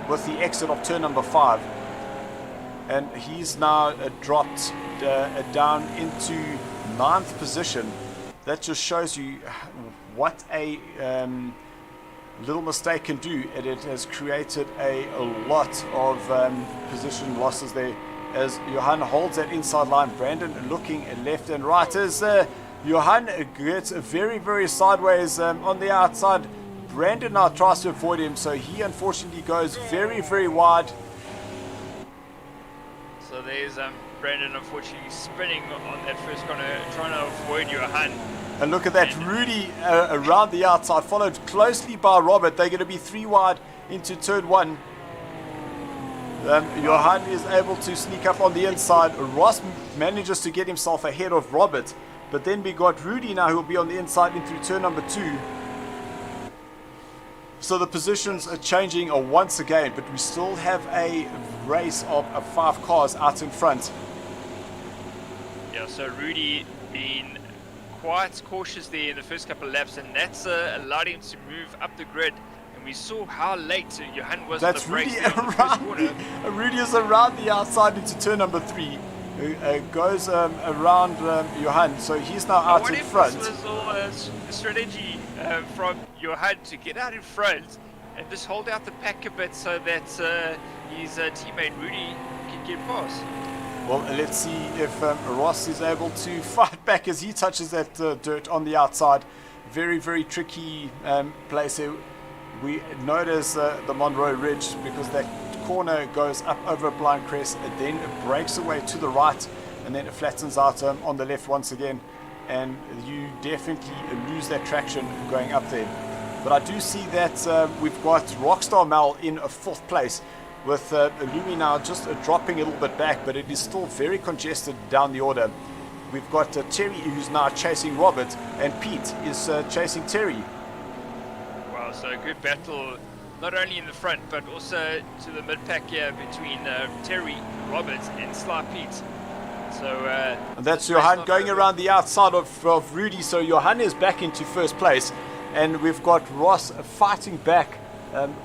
with the exit of turn number 5, and he's now dropped down into 9th position. That just shows you what a little mistake can do, and it has created a lot of position losses there. As Johan holds that inside line, Brandon looking left and right as Johan gets very, very sideways on the outside. Brandon now tries to avoid him, so he unfortunately goes very, very wide. So there's Brandon unfortunately spinning on that first corner, trying to avoid Johan. And look at that, Rudi around the outside, followed closely by Robert. They're going to be 3 wide into turn 1. Johan is able to sneak up on the inside. Ross manages to get himself ahead of Robert, but then we got Rudi now who will be on the inside in through turn number 2. So the positions are changing once again, but we still have a race of 5 cars out in front. Yeah, so Rudi being quite cautious there in the first couple of laps, and that's allowed him to move up the grid. We saw how late Johan was on the brakes there on the first corner. Rudi is around the outside into turn number 3. Goes around Johan, so he's now out in front. This was all a strategy from Johan to get out in front and just hold out the pack a bit so that his teammate Rudi can get past. Well, let's see if Ross is able to fight back as he touches that dirt on the outside. Very, very tricky place here. We notice the Monroe Ridge because that corner goes up over a blind crest, and then it breaks away to the right, and then it flattens out on the left once again, and you definitely lose that traction going up there. But I do see that we've got Rockstar Mal in 4th place. with Louis now just dropping a little bit back, but it is still very congested down the order. We've got Terry, who's now chasing Robert, and Pete is chasing Terry. Wow, so a good battle, not only in the front, but also to the mid-pack here between Terry, Robert, and Sly Pete. So, and that's Johan going around the outside of Rudi. So Johan is back into first place, and we've got Ross fighting back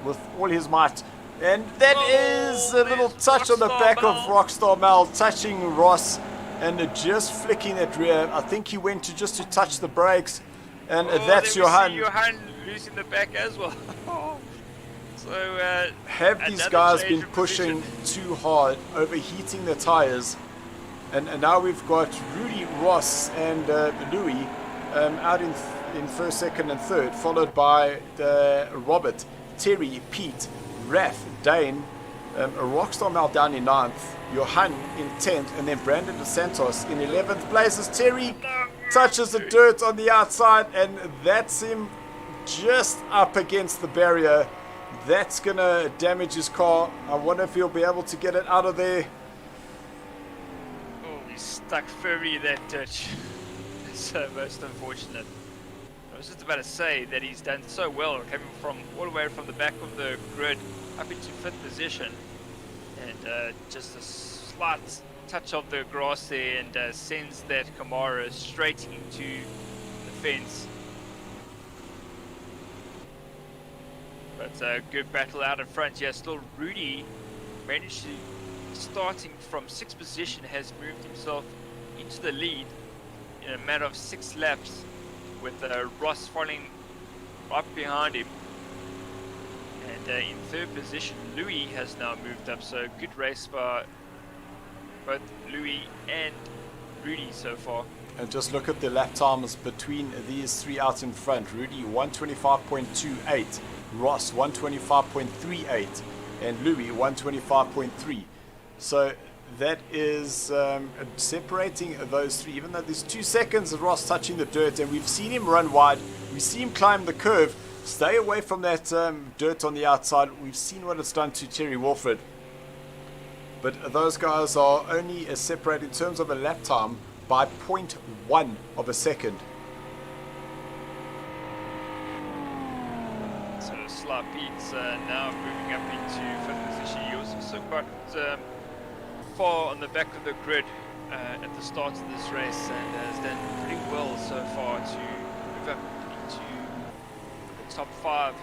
with all his might. And that is a little touch on the back of Rockstar Mal, touching Ross and just flicking that rear. I think he went to just to touch the brakes, and that's Johan. Johan losing the back as well. So have these guys been pushing too hard, overheating the tires? And now we've got Rudi, Ross, and Louis out in first, second, and third, followed by Robert, Terry, Pete, Raf, Dane, Rockstar Mal down in 9th, Johan in 10th, and then Brandon Dos Santos in 11th place as Terry touches the dirt on the outside, and that's him just up against the barrier. That's going to damage his car. I wonder if he'll be able to get it out of there. Stuck firmly in that ditch. It's most unfortunate. I was just about to say that he's done so well coming from all the way from the back of the grid up into 5th position, and just a slight touch of the grass there, and sends that Camaro straight into the fence. But a good battle out in front. Yeah, still Rudi managed to, starting from 6th position, has moved himself into the lead in a matter of 6 laps, with Ross following right behind him. And in 3rd position, Louis has now moved up, so good race by both Louis and Rudi so far. And just look at the lap times between these three out in front. Rudi 125.28, Ross 125.38, and Louis 125.3. So that is separating those three, even though there's 2 seconds of Ross touching the dirt, and we've seen him run wide, we see him climb the curve, stay away from that dirt on the outside. We've seen what it's done to Terry Wolford, but those guys are only separated in terms of a lap time by 0.1 of a second. So Sly Pete's now moving up into 5th position. He was also quite far on the back of the grid at the start of this race, and has done pretty well so far to move up into the top 5,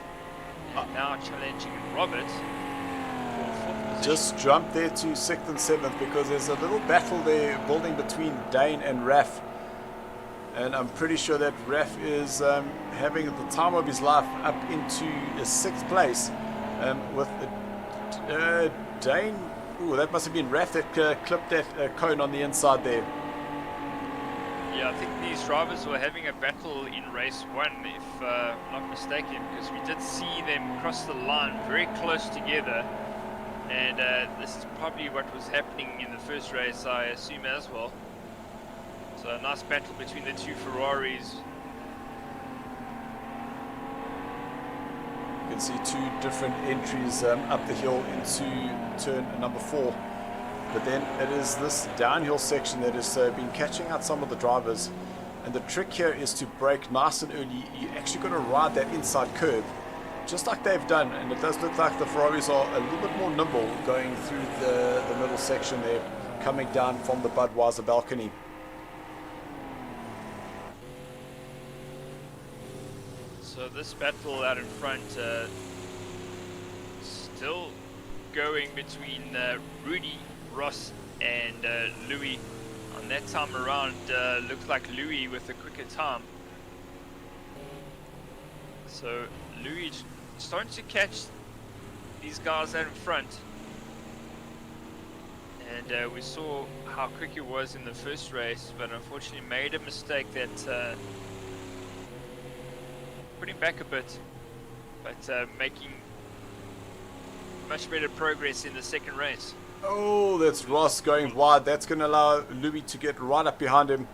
and now challenging Robert for 4th position. Just jump there to 6th and 7th, because there's a little battle there building between Dane and Raf, and I'm pretty sure that Raf is having the time of his life up into 6th place with Dane. Ooh, that must have been Raf that clipped that cone on the inside there. Yeah, I think these drivers were having a battle in race 1, if I'm not mistaken, because we did see them cross the line very close together, and this is probably what was happening in the first race, I assume, as well. So a nice battle between the 2 Ferraris. You can see 2 different entries up the hill into turn number 4, but then it is this downhill section that has been catching out some of the drivers, and the trick here is to brake nice and early. You actually got to ride that inside curve just like they've done, and it does look like the Ferraris are a little bit more nimble going through the middle section there, coming down from the Budweiser balcony. So this battle out in front still going between Rudi, Ross, and Louis. On that time around, looks like Louis with a quicker time. So Louis starting to catch these guys out in front, and we saw how quick he was in the first race, but unfortunately made a mistake that put him back a bit, but making much better progress in the second race. Oh, that's Ross going wide. That's going to allow Louis to get right up behind him.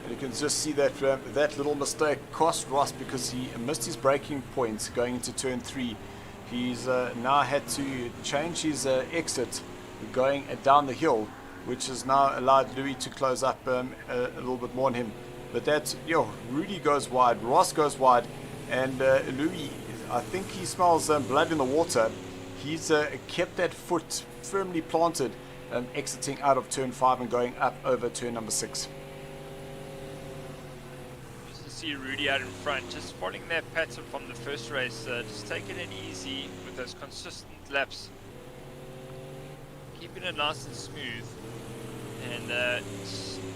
And you can just see that that little mistake cost Ross, because he missed his braking points going into turn 3. He's now had to change his exit going down the hill, which has now allowed Louis to close up a little bit more on him. But that's, Rudi goes wide, Ross goes wide, and Louis, I think he smells blood in the water. He's kept that foot firmly planted, exiting out of turn 5 and going up over turn number 6. Just to see Rudi out in front, just following that pattern from the first race, just taking it easy with those consistent laps, keeping it nice and smooth, and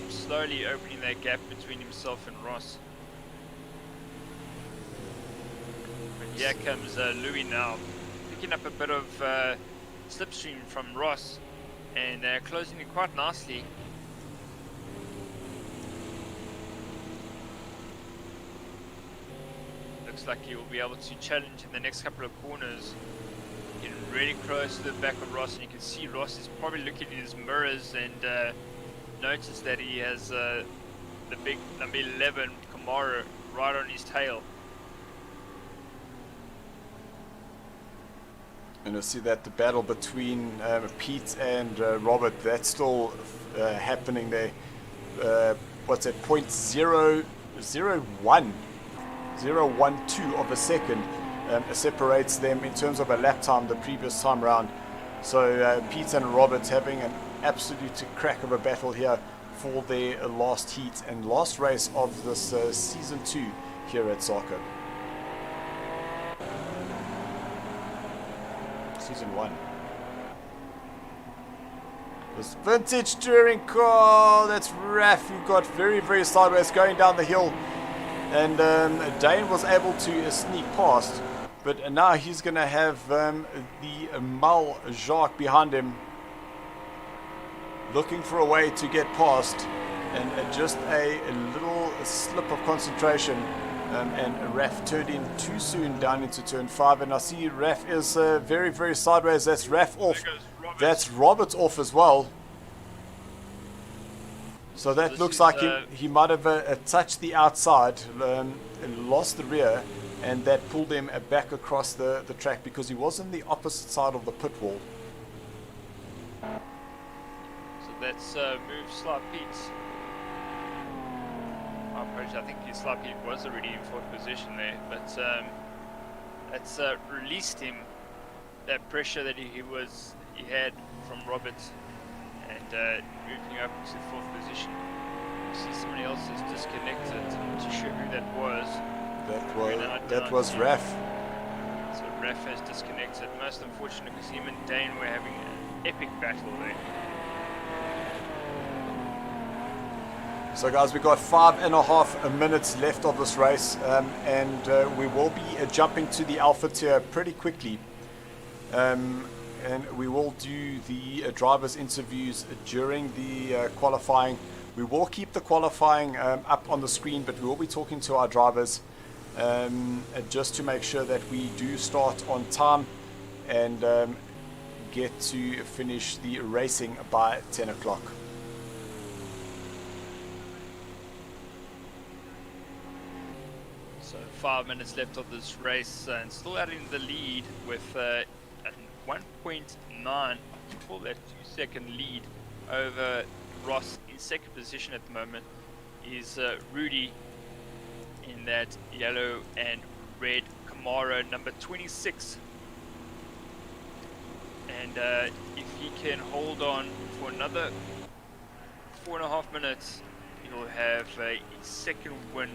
slowly opening that gap between himself and Ross. But here comes Louis now, picking up a bit of slipstream from Ross and closing it quite nicely. Looks like he will be able to challenge in the next couple of corners. Getting really close to the back of Ross, and you can see Ross is probably looking in his mirrors and notice that he has the big number 11 Camaro right on his tail. And you'll see that the battle between Pete and Robert, that's still happening there. What's that, 0.012 of a second separates them in terms of a lap time the previous time round. So Pete and Robert having an absolute crack of a battle here for their last heat and last race of this season 2 here at SARCO. Season 1. This vintage touring car, that's Raf, who got very, very sideways going down the hill. And Dane was able to sneak past. But now he's going to have the Mal Jacques behind him, looking for a way to get past. And just a little slip of concentration. And Raf turned in too soon down into turn 5, and I see Raf is very, very sideways. That's Raf off. That's Robert off as well. So that looks like he might have touched the outside and lost the rear, and that pulled him back across the track because he was on the opposite side of the pit wall. So that's move Slap Pete's. I think his Slap Pete was already in 4th position there, but that's released him that pressure that he had from Robert, and moved him up to 4th position. You see somebody else is disconnected. I'm not too sure who that was. That was Raf. So Raf has disconnected. Most unfortunate because him and Dane were having an epic battle there. So guys, we've got 5.5 minutes left of this race, and we will be jumping to the Alpha tier pretty quickly, and we will do the drivers interviews during the qualifying. We will keep the qualifying up on the screen, but we will be talking to our drivers just to make sure that we do start on time and get to finish the racing by 10 o'clock. So 5 minutes left of this race, and still out in the lead with a 1.9, call that 2-second lead over Ross in 2nd position at the moment is Rudi in that yellow and red Camaro number 26. And if he can hold on for another 4.5 minutes, he'll have a 2nd win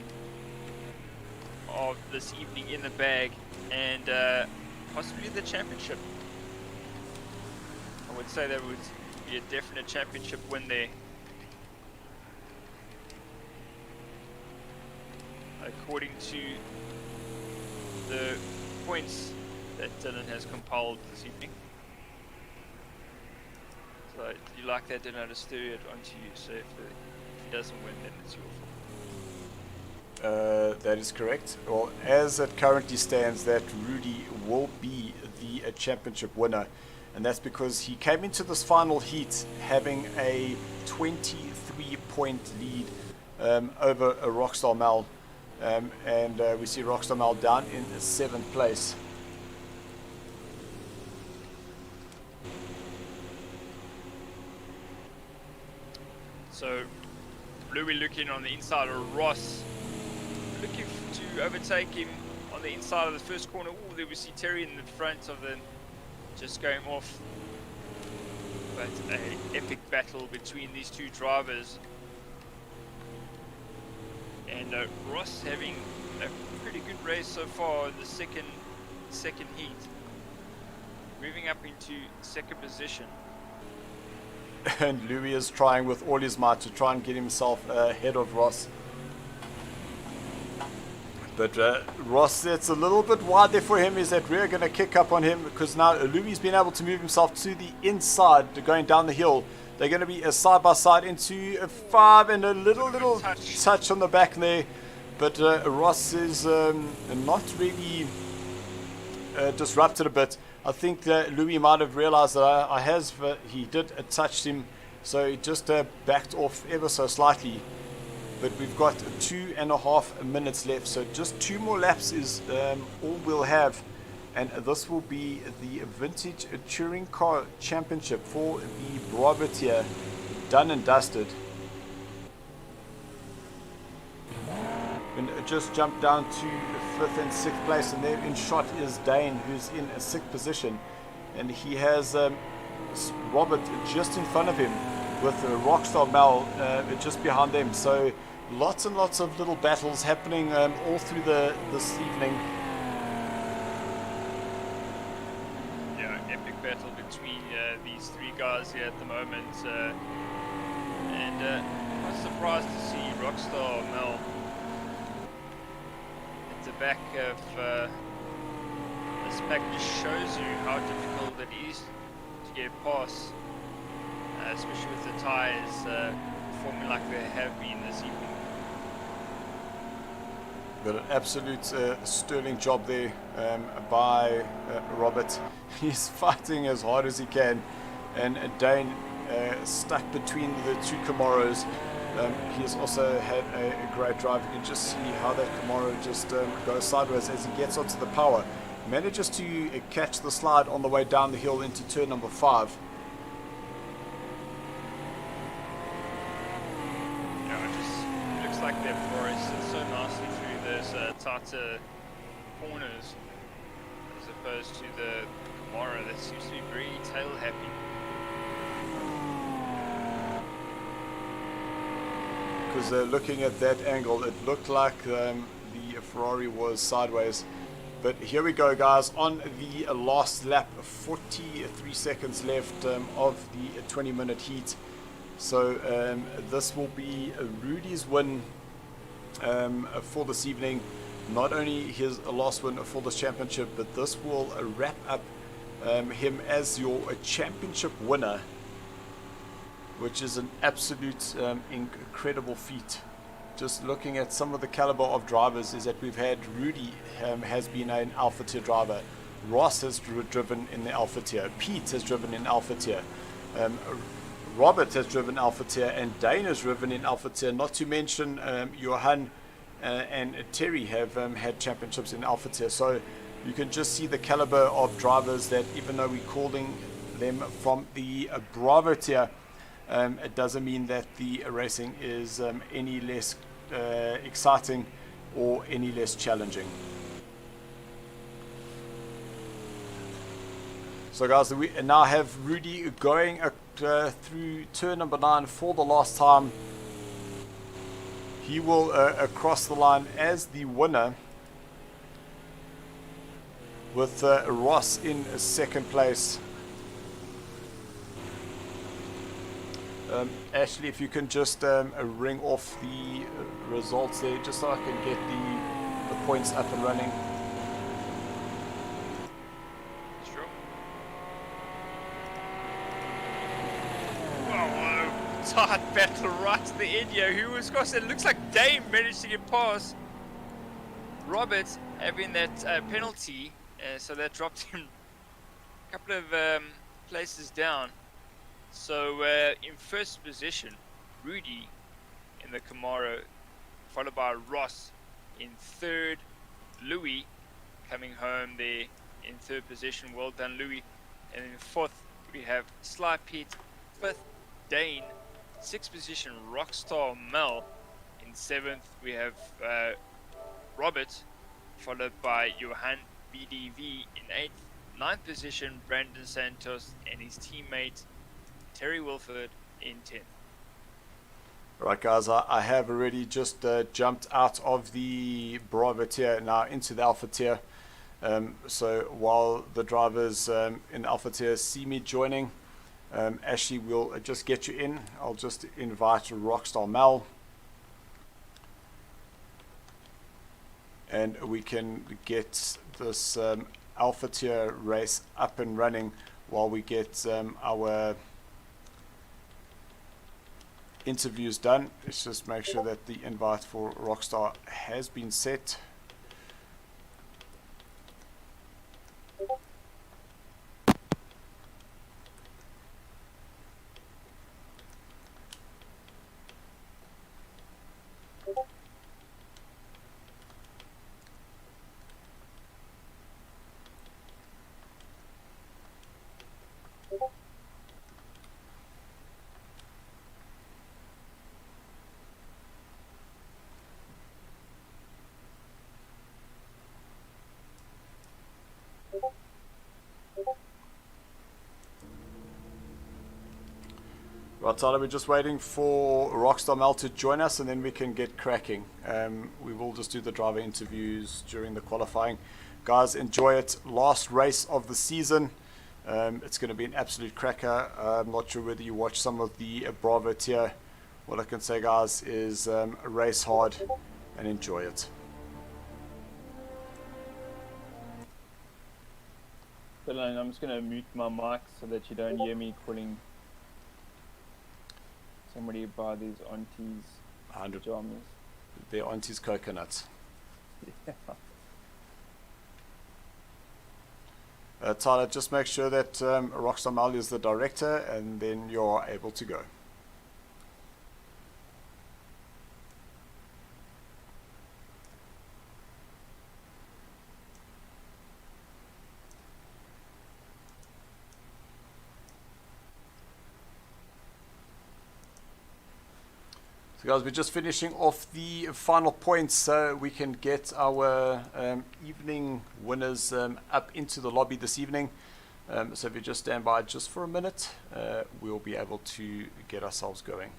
of this evening in the bag, and possibly the championship. I would say that would be a definite championship win there. According to the points that Dylan has compiled this evening. So you like that, Dylan? I'll steer it onto you. So if he doesn't win, then it's your fault. That is correct. Well, as it currently stands, that Rudi will be the championship winner, and that's because he came into this final heat having a 23-point lead over a Rockstar Mal, and we see Rockstar Mal down in 7th place. So Louis looking on the inside of Ross, looking to overtake him on the inside of the first corner. Oh, there we see Terry in the front of them, just going off. But an epic battle between these two drivers. And Ross having a pretty good race so far in the second heat, moving up into second position. And Louis is trying with all his might to try and get himself ahead of Ross. But Ross, it's a little bit wide there for him. Is that we're going to kick up on him because now Louis has been able to move himself to the inside, going down the hill. They're going to be a side by side into a 5 and a little touch on the back there. But Ross is not really disrupted a bit. I think that Louis might have realized that he did touch him, so he just backed off ever so slightly. But we've got 2.5 minutes left, so just 2 more laps is all we'll have, and this will be the Vintage Touring Car Championship for the Bravo tier done and dusted. And just jumped down to 5th and 6th place, and there in shot is Dane, who's in a 6th position, and he has Robert just in front of him with Rockstar Mel just behind them. So lots and lots of little battles happening all through this evening. Yeah, epic battle between these 3 guys here at the moment, and I'm surprised to see Rockstar Mel at the back of this pack. Just shows you how difficult it is to get past, especially with the tyres performing like they have been this evening. But an absolute sterling job there by Robert. He's fighting as hard as he can, and Dane stuck between the 2 Camaros. He's also had a great drive. You can just see how that Camaro just goes sideways as he gets onto the power. Manages to catch the slide on the way down the hill into turn number 5. Yeah, it just looks like they're forested so nicely through those tighter corners, as opposed to the Camaro that seems to be very tail happy. Because looking at that angle, it looked like the Ferrari was sideways. But here we go, guys, on the last lap. 43 seconds left of the 20-minute heat. So this will be Rudi's win for this evening. Not only his last win for this championship, but this will wrap up him as your championship winner, which is an absolute incredible feat. Just looking at some of the caliber of drivers is that we've had Rudi has been an Alpha tier driver, Ross has driven in the Alpha tier, Pete has driven in Alpha tier, Robert has driven Alpha tier, and Dane has driven in Alpha tier, not to mention Johan and Terry have had championships in Alpha tier. So you can just see the caliber of drivers that, even though we're calling them from the Bravo tier, it doesn't mean that the racing is any less exciting or any less challenging. So guys, we now have Rudi going through turn number 9 for the last time. He will cross the line as the winner, with Ross in second place. Ashley, if you can just ring off the results there, just so I can get the points up and running. Sure. Whoa, tight battle right to the end here. Who was crossed? It looks like Dame managed to get past Robert, having that penalty, so that dropped him a couple of places down. So in first position, Rudi in the Camaro, followed by Ross in third, Louis coming home there in third position. Well done, Louis. And in fourth, we have Sly Pete, fifth, Dane, 6th position, Rockstar Mel. In 7th, we have Robert, followed by JohannVdV in 8th. 9th position, Brandon Santos and his teammate Terry Wilford in 10th. Right, guys, I have already just jumped out of the Bravo tier now into the Alpha tier. So while the drivers in Alpha tier see me joining, Ashley will just get you in. I'll just invite Rockstar Mel, and we can get this Alpha tier race up and running while we get our interviews done. Let's just make sure that the invite for Rockstar has been set. Right, Tyler, we're just waiting for Rockstar Mel to join us, and then we can get cracking. We will just do the driver interviews during the qualifying. Guys, enjoy it. Last race of the season. It's going to be an absolute cracker. I'm not sure whether you watch some of the Bravo tier. What I can say, guys, is race hard and enjoy it. I'm just going to mute my mic so that you don't hear me calling somebody by these aunties 100. pajamas. Their auntie's coconuts. Yeah. Tyler, just make sure that Rockstar Mel is the director, and then you're able to go. So guys, we're just finishing off the final points so we can get our evening winners up into the lobby this evening. So if you just stand by just for a minute, we'll be able to get ourselves going.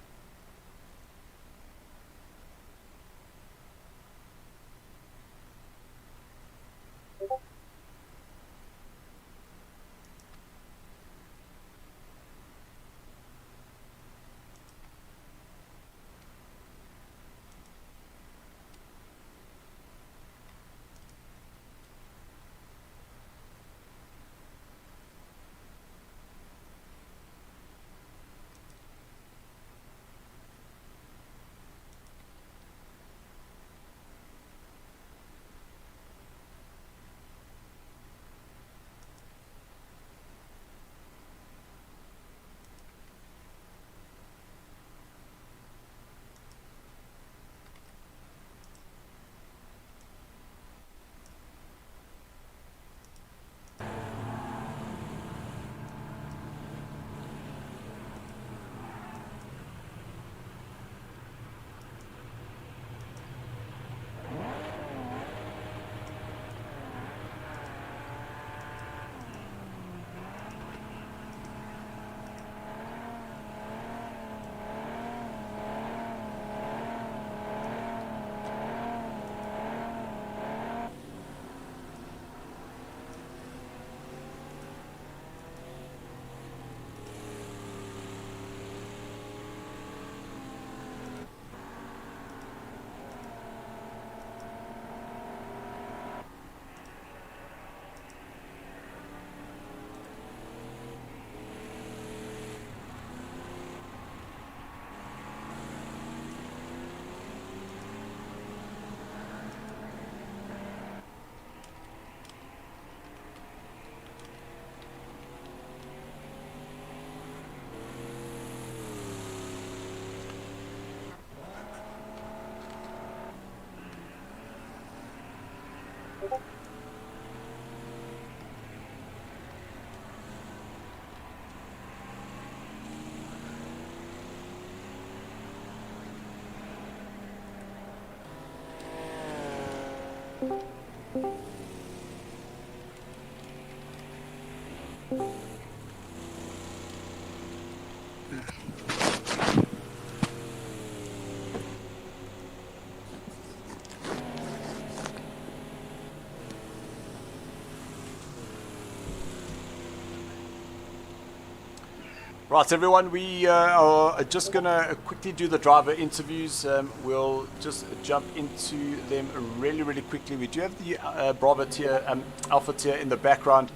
Right, everyone, we are just going to quickly do the driver interviews. We'll just jump into them really, really quickly. We do have the Bravo tier, Alpha tier in the background.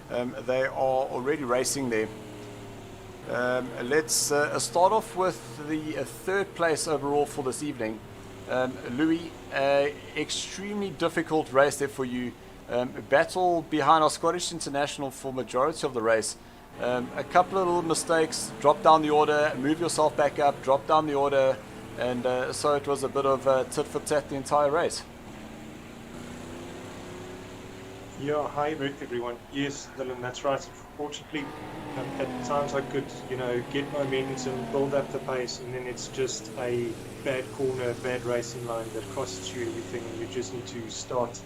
They are already racing there. Let's start off with the third place overall for this evening. Louis, extremely difficult race there for you. Battle behind our Scottish International for majority of the race. A couple of little mistakes, drop down the order, move yourself back up, drop down the order, and so it was a bit of tit for tat the entire race. Yeah, hi everyone. Yes, Dylan, that's right. Unfortunately, at times I could, get momentum, build up the pace, and then it's just a bad corner, bad racing line that costs you everything, and you just need to start,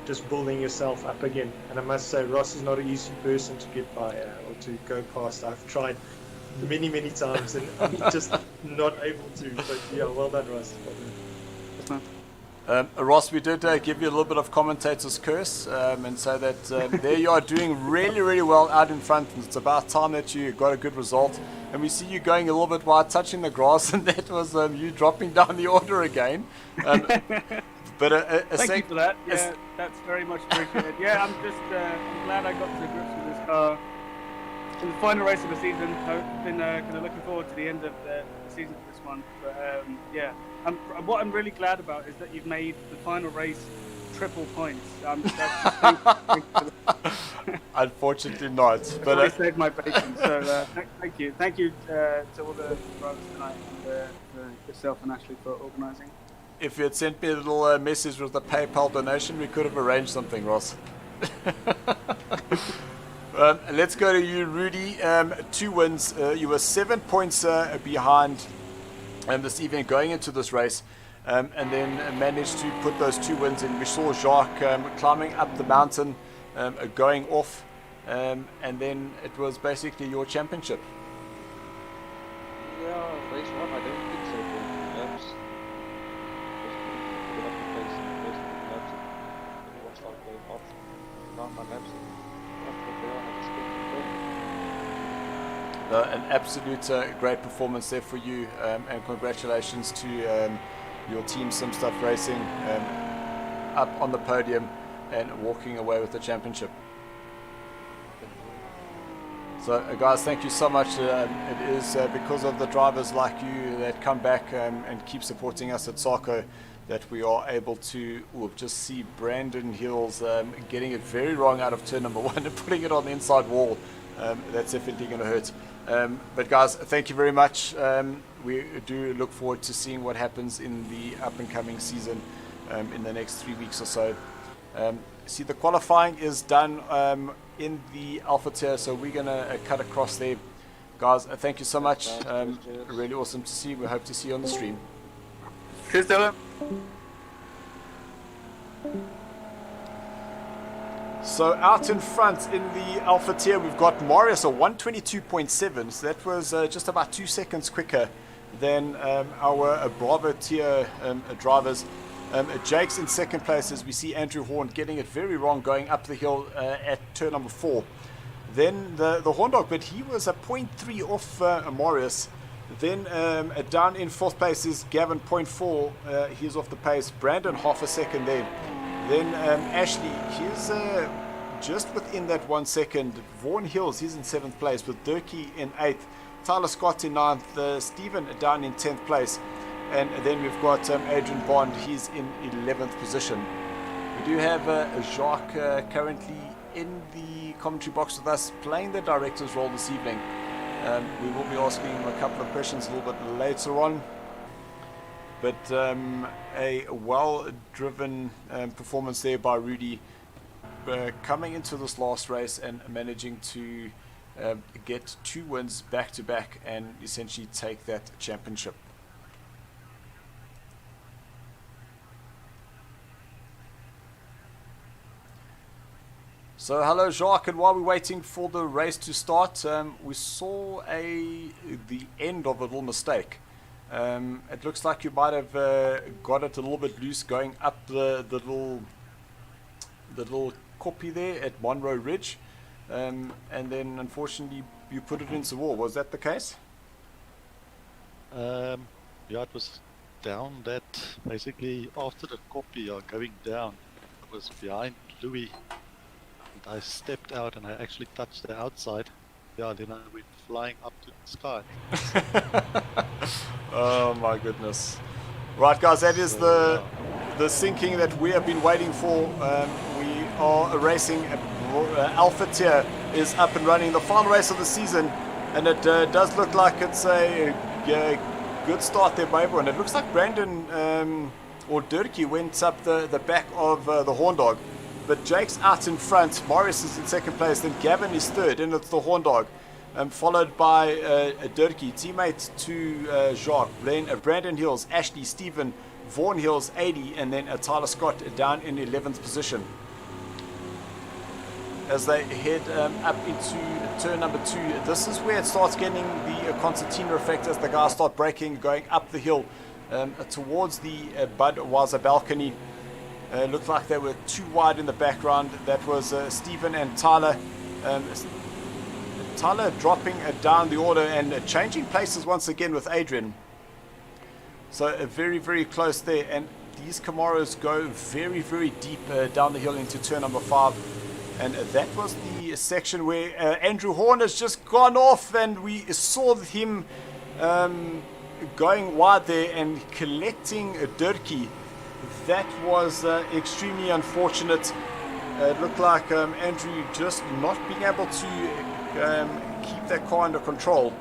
just building yourself up again. And I must say, Ross is not an easy person to get by or to go past. I've tried many, many times, and I'm just not able to. But yeah, well done, Ross. Ross, we did give you a little bit of commentator's curse and say that there you are doing really, really well out in front, and it's about time that you got a good result. And we see you going a little bit wide, touching the grass, and that was you dropping down the order again. But thank you for that. Yeah, that's very much appreciated. Yeah, I'm glad I got to grips with this car in the final race of the season. I've been kind of looking forward to the end of the season for this one. But yeah, what I'm really glad about is that you've made the final race triple points. Unfortunately not. But I saved my patience. So thank you to all the drivers tonight, and yourself and Ashley for organising. If you had sent me a little message with a PayPal donation, we could have arranged something, Ross. Let's go to you, Rudi. 2 wins. You were 7 points behind this evening going into this race, and then managed to put those 2 wins in. We saw Jacques climbing up the mountain, going off, and then it was basically your championship. Yeah, race 1, I don't think so. Laps. An absolute great performance there for you, and congratulations to your team Simstuff Racing, up on the podium and walking away with the championship. So guys, thank you so much. It is because of the drivers like you that come back and keep supporting us at SARCO that we are able to just see Brandon Hills getting it very wrong out of turn number 1 and putting it on the inside wall. That's definitely going to hurt. But guys, thank you very much. We do look forward to seeing what happens in the up and coming season in the next 3 weeks or so. See, the qualifying is done in the Alpha tier, so we're going to cut across there. Guys, thank you so much. Really awesome to see. We hope to see you on the stream. Cheers, Dylan. So out in front in the Alpha tier, we've got Marius, a 122.7. So that was just about 2 seconds quicker than our Bravo tier drivers. Jake's in second place as we see Andrew Horn getting it very wrong going up the hill at turn number 4. Then the Horn Dog, but he was a 0.3 off Marius. Then down in fourth place is Gavin, 0.4. He's off the pace. Brandon, half a second there. Then Ashley, he's just within that 1 second. Vaughan Hills, he's in 7th place with Durkee in 8th. Tyler Scott in 9th. Stephen down in 10th place. And then we've got Adrian Bond, he's in 11th position. We do have Jacques currently in the commentary box with us, playing the director's role this evening. We will be asking him a couple of questions a little bit later on. But a well-driven performance there by Rudi, coming into this last race and managing to get 2 wins back-to-back and essentially take that championship. So hello Jacques, and while we're waiting for the race to start, we saw the end of a little mistake. It looks like you might have got it a little bit loose going up the little copy there at Monroe Ridge, and then unfortunately you put it into wall. Was that the case? Yeah, it was down that basically after the copy going down. I was behind Louis. And I stepped out and I actually touched the outside. Yeah, then I went flying up to the sky. Oh my goodness. Right guys, that is the sinking that we have been waiting for. We are racing. Alpha tier is up and running. The final race of the season, and it does look like it's a good start there by everyone. It looks like Brandon or Durkee went up the back of the Horn Dog. But Jake's out in front, Marius is in second place, then Gavin is third, and it's the Horn Dog, followed by Durkee, teammate to Jacques, then Brandon Hills, Ashley, Stephen, Vaughan Hills, 80, and then Tyler Scott down in 11th position. As they head up into turn number 2, this is where it starts getting the concertina effect as the guys start braking, going up the hill towards the Budweiser balcony. Looked like they were too wide in the background. That was Stephen and Tyler. Tyler dropping down the order and changing places once again with Adrian. So very, very close there. And these Camaros go very, very deep down the hill into turn number 5. And that was the section where Andrew Horn has just gone off, and we saw him going wide there and collecting Durkee. That was extremely unfortunate. It looked like Andrew just not being able to keep that car under control,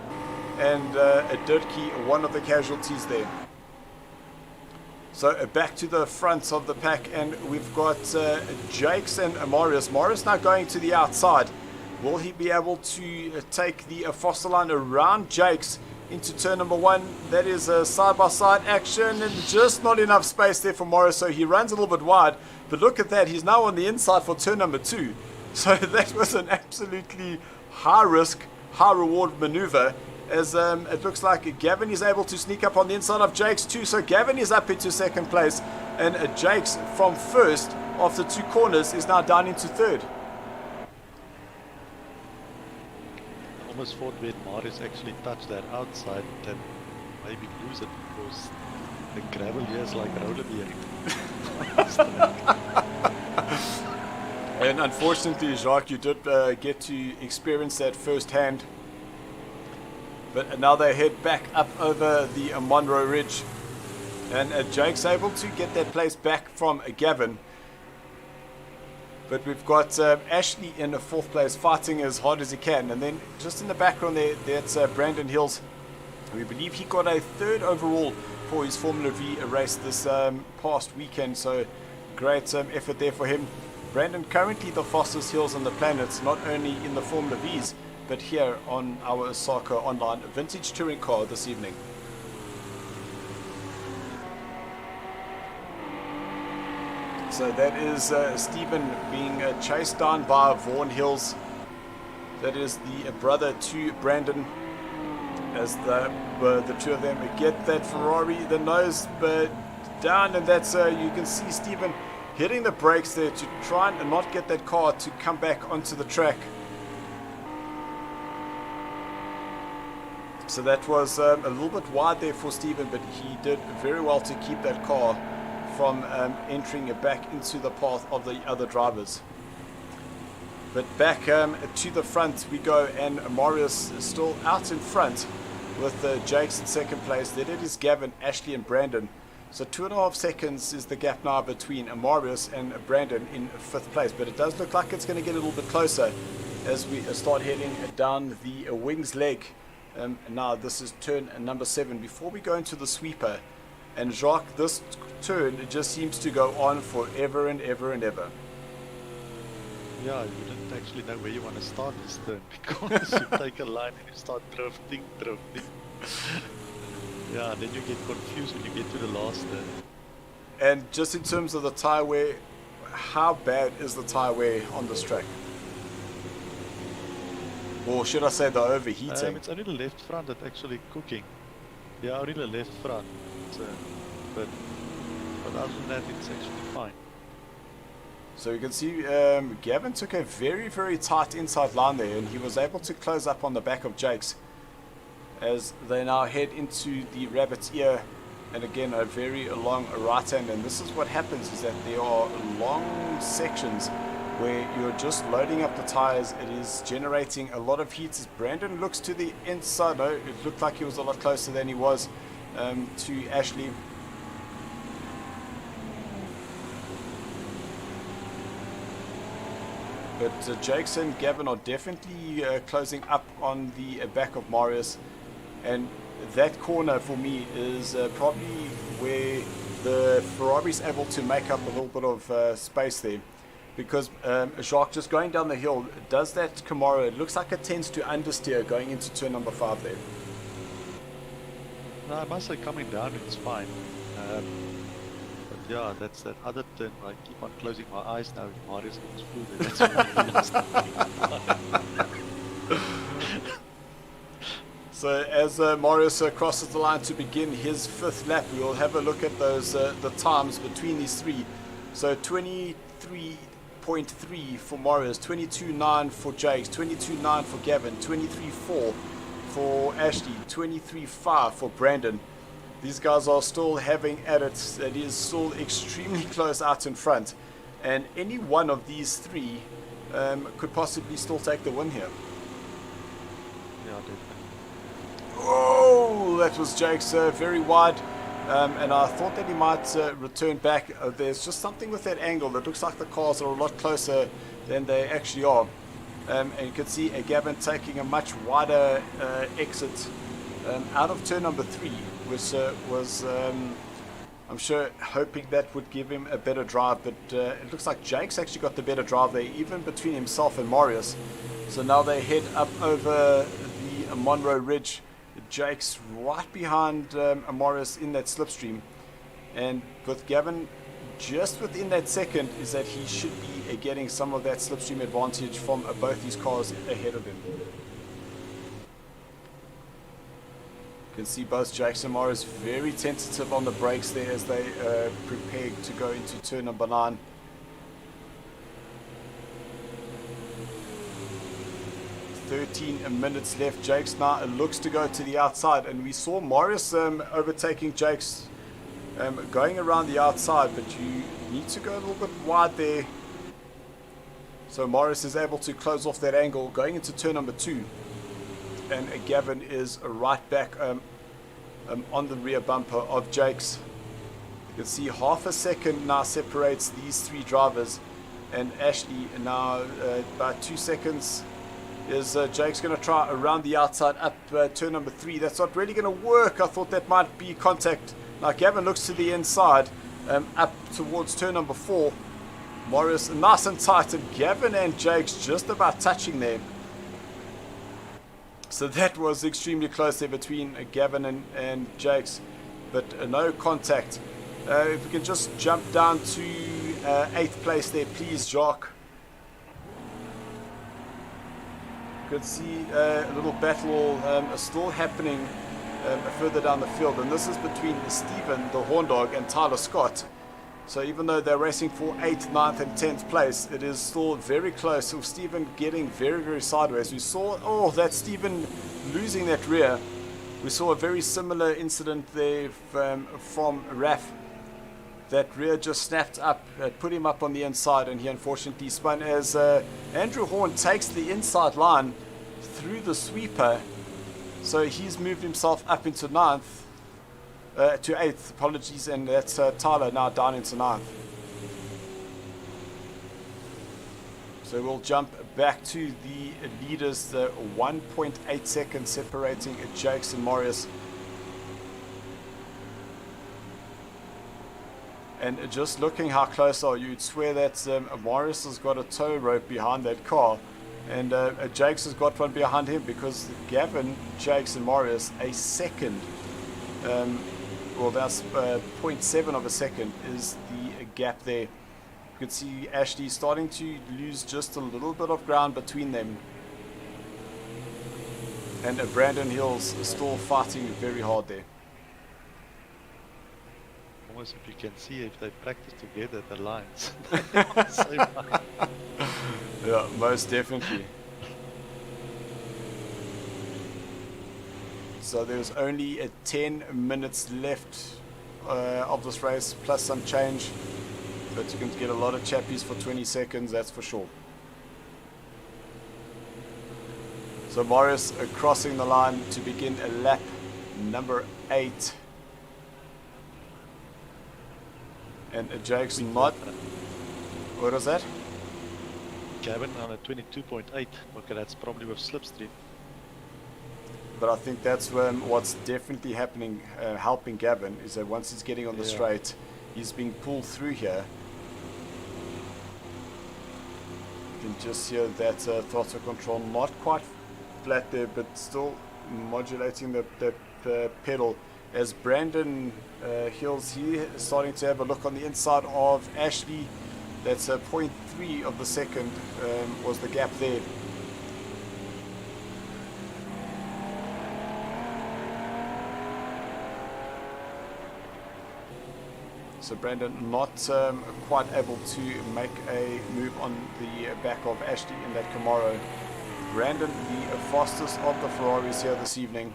and Durkee, one of the casualties there. So back to the front of the pack, and we've got Jakes and Marius. Marius now going to the outside. Will he be able to take the foster line around Jakes into turn number 1? That is a side-by-side action, and just not enough space there for Marius, so he runs a little bit wide. But look at that, he's now on the inside for turn number 2. So that was an absolutely high-risk, high-reward maneuver, as it looks like Gavin is able to sneak up on the inside of Jakes too. So Gavin is up into second place, and Jakes from first after 2 corners is now down into third. Almost thought when Marius actually touched that outside that maybe lose it, because the gravel here is like rollerblading. And unfortunately, Jacques, you did get to experience that firsthand. But now they head back up over the Monroe Ridge, and Jake's able to get that place back from Gavin. But we've got Ashley in the 4th place, fighting as hard as he can. And then just in the background there, that's Brandon Hills. We believe he got a 3rd overall for his Formula V race this past weekend. So great effort there for him. Brandon currently the fastest hills on the planet, not only in the Formula Vs, but here on our SARCO Online Vintage Touring Car this evening. So that is Stephen being chased down by Vaughan Hills. That is the brother to Brandon, as the 2 of them get that Ferrari, the nose down, and that's you can see Stephen hitting the brakes there to try and not get that car to come back onto the track. So that was a little bit wide there for Stephen, but he did very well to keep that car from entering back into the path of the other drivers. But back to the front we go, and Marius is still out in front with Jakes in second place. Then it is Gavin, Ashley and Brandon. So 2.5 seconds is the gap now between Marius and Brandon in 5th place. But it does look like it's going to get a little bit closer as we start heading down the wings leg. Now this is turn number 7 before we go into the sweeper. And Jacques, this turn, it just seems to go on forever and ever and ever. Yeah, you don't actually know where you want to start this turn, because you take a line and you start drifting. Yeah, then you get confused when you get to the last turn. And just in terms of the tyre wear, how bad is the tyre wear on this track? Or should I say they're overheating? It's only the left front that's actually cooking. Yeah, only the left front. So, but other than that, it's actually fine. So you can see Gavin took a very, very tight inside line there, and he was able to close up on the back of Jake's as they now head into the rabbit's ear, and again a very long right hand. And this is what happens, is that there are long sections where you're just loading up the tires. It is generating a lot of heat as Brandon looks to the inside. No, it looked like he was a lot closer than he was to Ashley. But Jakes and Gavin are definitely closing up on the back of Marius, and that corner for me is probably where the Ferrari's able to make up a little bit of space there, because Jacques just going down the hill does that Camaro. It looks like it tends to understeer going into turn number 5 there. No, I must say coming down it's fine. But yeah, that's that other turn. I keep on closing my eyes now. Marius gets through there. That's So as Marius crosses the line to begin his 5th lap, we will have a look at those the times between these three. So 23.3 for Marius, 22.9 for Jakes, 22.9 for Gavin, 23.4 for Ashley, 23.5 for Brandon. These guys are still having at it. It is still extremely close out in front, and any one of these three could possibly still take the win here. Yeah, definitely. Oh, that was Jake's very wide, and I thought that he might return back. There's just something with that angle that looks like the cars are a lot closer than they actually are. And you can see Gavin taking a much wider exit out of turn number 3, which was, I'm sure, hoping that would give him a better drive. But it looks like Jake's actually got the better drive there, even between himself and Marius. So now they head up over the Monroe Ridge. Jake's right behind Marius in that slipstream, and with Gavin just within that second, is that he should be getting some of that slipstream advantage from both these cars ahead of him. You can see both Jakes and Marius very tentative on the brakes there as they prepare to go into turn number 9. "13 minutes left." Jakes now looks to go to the outside, and we saw Marius overtaking Jakes going around the outside, but you need to go a little bit wide there. So Marius is able to close off that angle going into turn number 2, and Gavin is right back on the rear bumper of Jakes. You can see half a second now separates these three drivers, and Ashley now about 2 seconds. Is Jake's going to try around the outside up turn number 3. That's not really going to work. I thought that might be contact. Now Gavin looks to the inside up towards turn number 4. Marius nice and tight, and Gavin and Jake's just about touching there. So that was extremely close there between Gavin and Jake's, but no contact. If we can just jump down to 8th place there, please, Jacques. You can see a little battle still happening further down the field, and this is between Stephen, the horn dog, and Tyler Scott. So even though they're racing for 8th, 9th, and 10th place, it is still very close. So Stephen getting very, very sideways. We saw, that Stephen losing that rear. We saw a very similar incident there from Raf. That rear just snapped up, put him up on the inside, and he unfortunately spun as Andrew Horn takes the inside line through the sweeper. So he's moved himself up into 9th, to 8th, apologies, and that's Tyler now down into 9th. So we'll jump back to the leaders, the 1.8 seconds separating Jakes and Marius. And just looking how close are you, you'd swear that Marius has got a tow rope behind that car, and Jakes has got one behind him, because Gavin, Jakes and Marius, a second, well that's 0.7 of a second is the gap there. You can see Ashley starting to lose just a little bit of ground between them. And Brandon Hills is still fighting very hard there. Almost if you can see if they practice together the lines. Same line. Yeah, most definitely. So there's only 10 minutes left of this race, plus some change. But you can get a lot of chappies for 20 seconds, that's for sure. So Marius crossing the line to begin a lap number 8. And Jake's not... What was that? Gavin on a 22.8. Okay, that's probably with slipstream. But I think that's what's definitely happening, helping Gavin, is that once he's getting on the straight, he's being pulled through here. You can just hear that throttle control not quite flat there, but still modulating the pedal. As Brandon Hills here is starting to have a look on the inside of Ashley. That's 0.3 of the second was the gap there. So Brandon not quite able to make a move on the back of Ashley in that Camaro. Brandon, the fastest of the Ferraris here this evening.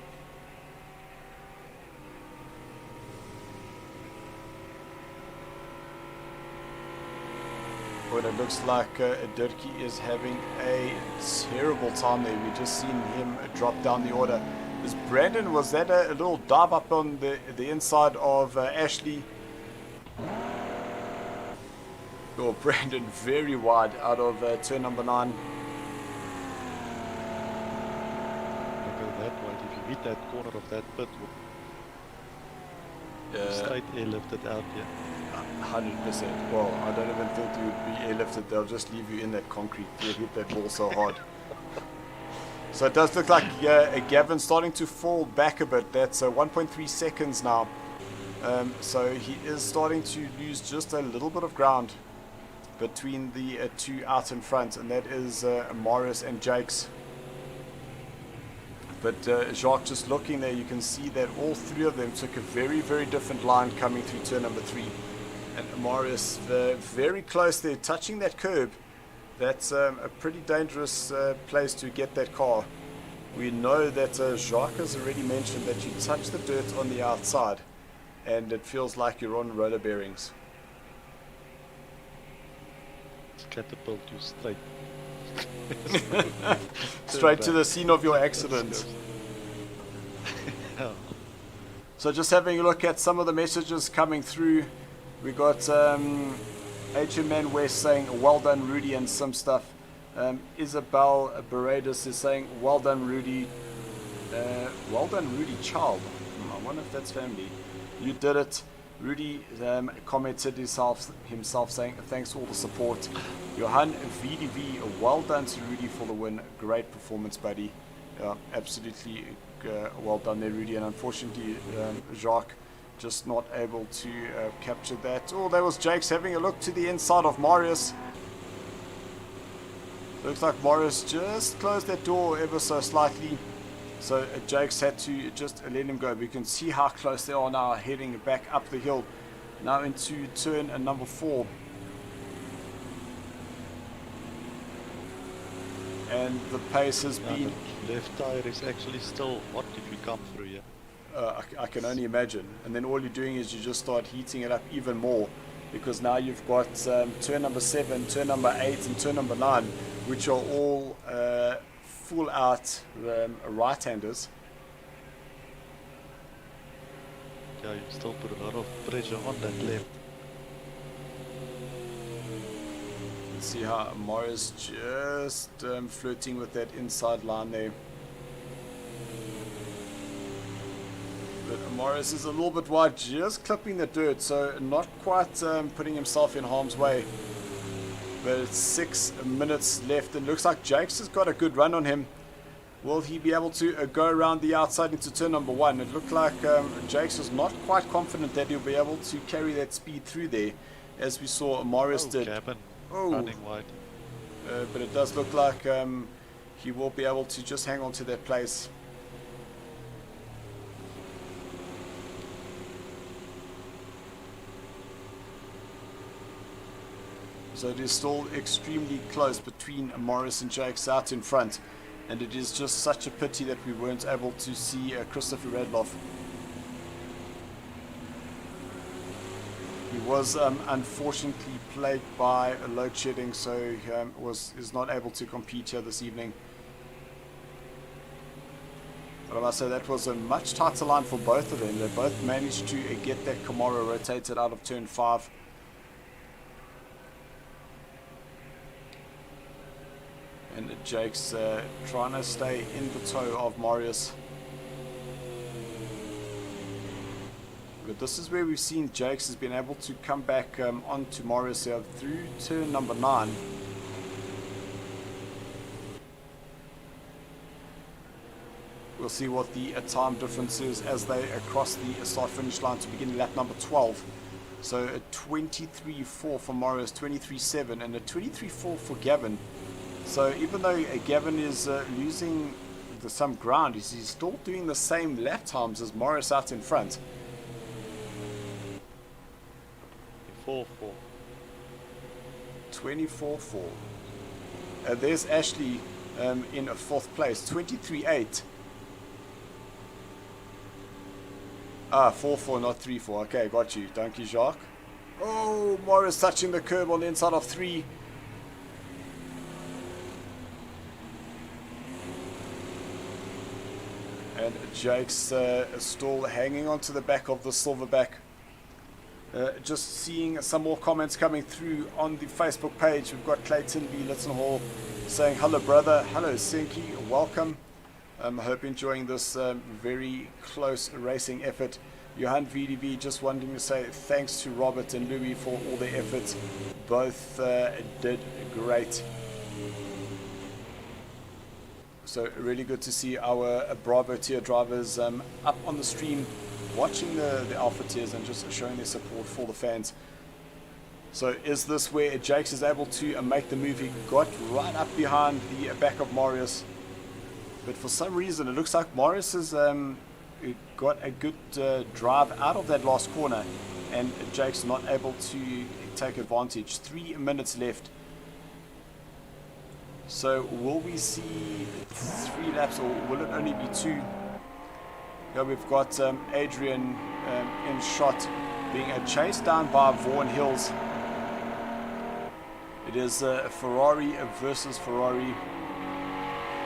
But it looks like Dirkie is having a terrible time there. We've just seen him drop down the order. As Brandon, was that a little dive up on the inside of Ashley? Oh, Brandon very wide out of turn number 9. Look at that wide. If you hit that corner of that pit, straight airlifted out here. 100%. Well, I don't even think you would be airlifted. They'll just leave you in that concrete. You hit that ball so hard. So it does look like Gavin's starting to fall back a bit. That's 1.3 seconds now. So he is starting to lose just a little bit of ground between the two out in front, and that is Marius and Jake's. But Jacques, just looking there, you can see that all three of them took a very, very different line coming through turn number 3. And Marius very close there, touching that curb. That's a pretty dangerous place to get that car. We know that Jacques has already mentioned that you touch the dirt on the outside and it feels like you're on roller bearings. It's catapult you straight. Straight to the scene of your accident. So just having a look at some of the messages coming through. We got HMN West saying, well done Rudi and Simstuff. Isabel Beredis is saying, well done Rudi. Well done Rudi Child. I wonder if that's family. You did it. Rudi commented himself saying, thanks for all the support. JohannVdV, well done to Rudi for the win. Great performance, buddy. Absolutely well done there, Rudi. And unfortunately, Jacques just not able to capture that. Oh, that was Jake's having a look to the inside of Marius. Looks like Marius just closed that door ever so slightly. So Jake's had to just let him go. We can see how close they are now, heading back up the hill. Now into turn number 4. And the pace has been... The left tire is actually still hot if you come through here. I can only imagine. And then all you're doing is you just start heating it up even more, because now you've got turn number 7, turn number 8 and turn number 9, which are all full out right-handers. Yeah, you still put a lot of pressure on that left. Let's see how Marius just flirting with that inside line there. But Marius is a little bit wide, just clipping the dirt, so not quite putting himself in harm's way. But it's 6 minutes left. It looks like Jake's has got a good run on him. Will he be able to go around the outside into turn number 1? It looked like Jake's was not quite confident that he'll be able to carry that speed through there, as we saw Marius did. Cabin, oh, running wide. But it does look like he will be able to just hang on to that place. So it is still extremely close between Marius and Jacques out in front. And it is just such a pity that we weren't able to see Christopher Redloff. He was unfortunately plagued by load shedding, so he is not able to compete here this evening. But I must say that was a much tighter line for both of them. They both managed to get that Camaro rotated out of turn 5. And Jake's trying to stay in the toe of Marius. But this is where we've seen Jakes has been able to come back onto Marius here through turn number 9. We'll see what the time difference is as they cross the start-finish line to begin lap number 12. So a 23.4 for Marius, 23.7, and a 23.4 for Gavin. So even though Gavin is losing some ground, he's still doing the same lap times as Marius out in front. 4-4. 24.4. There's Ashley in a 4th place, 23.8. 4-4, not 3-4. Okay, got you. Thank you, Jacques. Oh, Marius touching the curb on the inside of 3. And Jake's still hanging onto the back of the Silverback. Just seeing some more comments coming through on the Facebook page. We've got Clayton B. Litzenhall saying, hello brother, hello Sinky, welcome. I hope you're enjoying this very close racing effort. JohannVdV just wanting to say thanks to Robert and Louis for all their efforts. Both did great. So really good to see our Bravo tier drivers up on the stream, watching the Alpha tiers and just showing their support for the fans. So is this where Jakes is able to make the move? He got right up behind the back of Marius, but for some reason it looks like Marius has got a good drive out of that last corner, and Jakes not able to take advantage. 3 minutes left. So will we see 3 laps, or will it only be 2? Here we've got Adrian in shot, being chased down by Vaughan Hills. It is Ferrari versus Ferrari.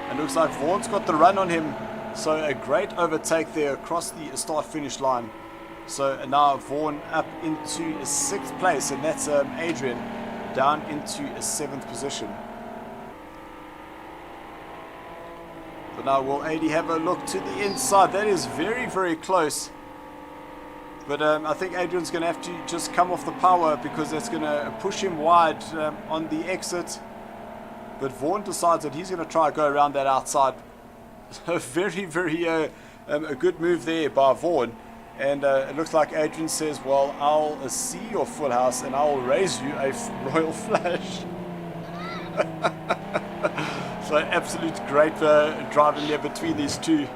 And looks like Vaughan's got the run on him. So a great overtake there across the start-finish line. So now Vaughan up into 6th place, and that's Adrian down into 7th position. So now will AD have a look to the inside. That is very, very close. But I think Adrian's going to have to just come off the power, because that's going to push him wide on the exit. But Vaughan decides that he's going to try to go around that outside. So very, very a good move there by Vaughan. And it looks like Adrian says, well, I'll see your full house and I'll raise you a royal flush. So absolute great driving there between these two.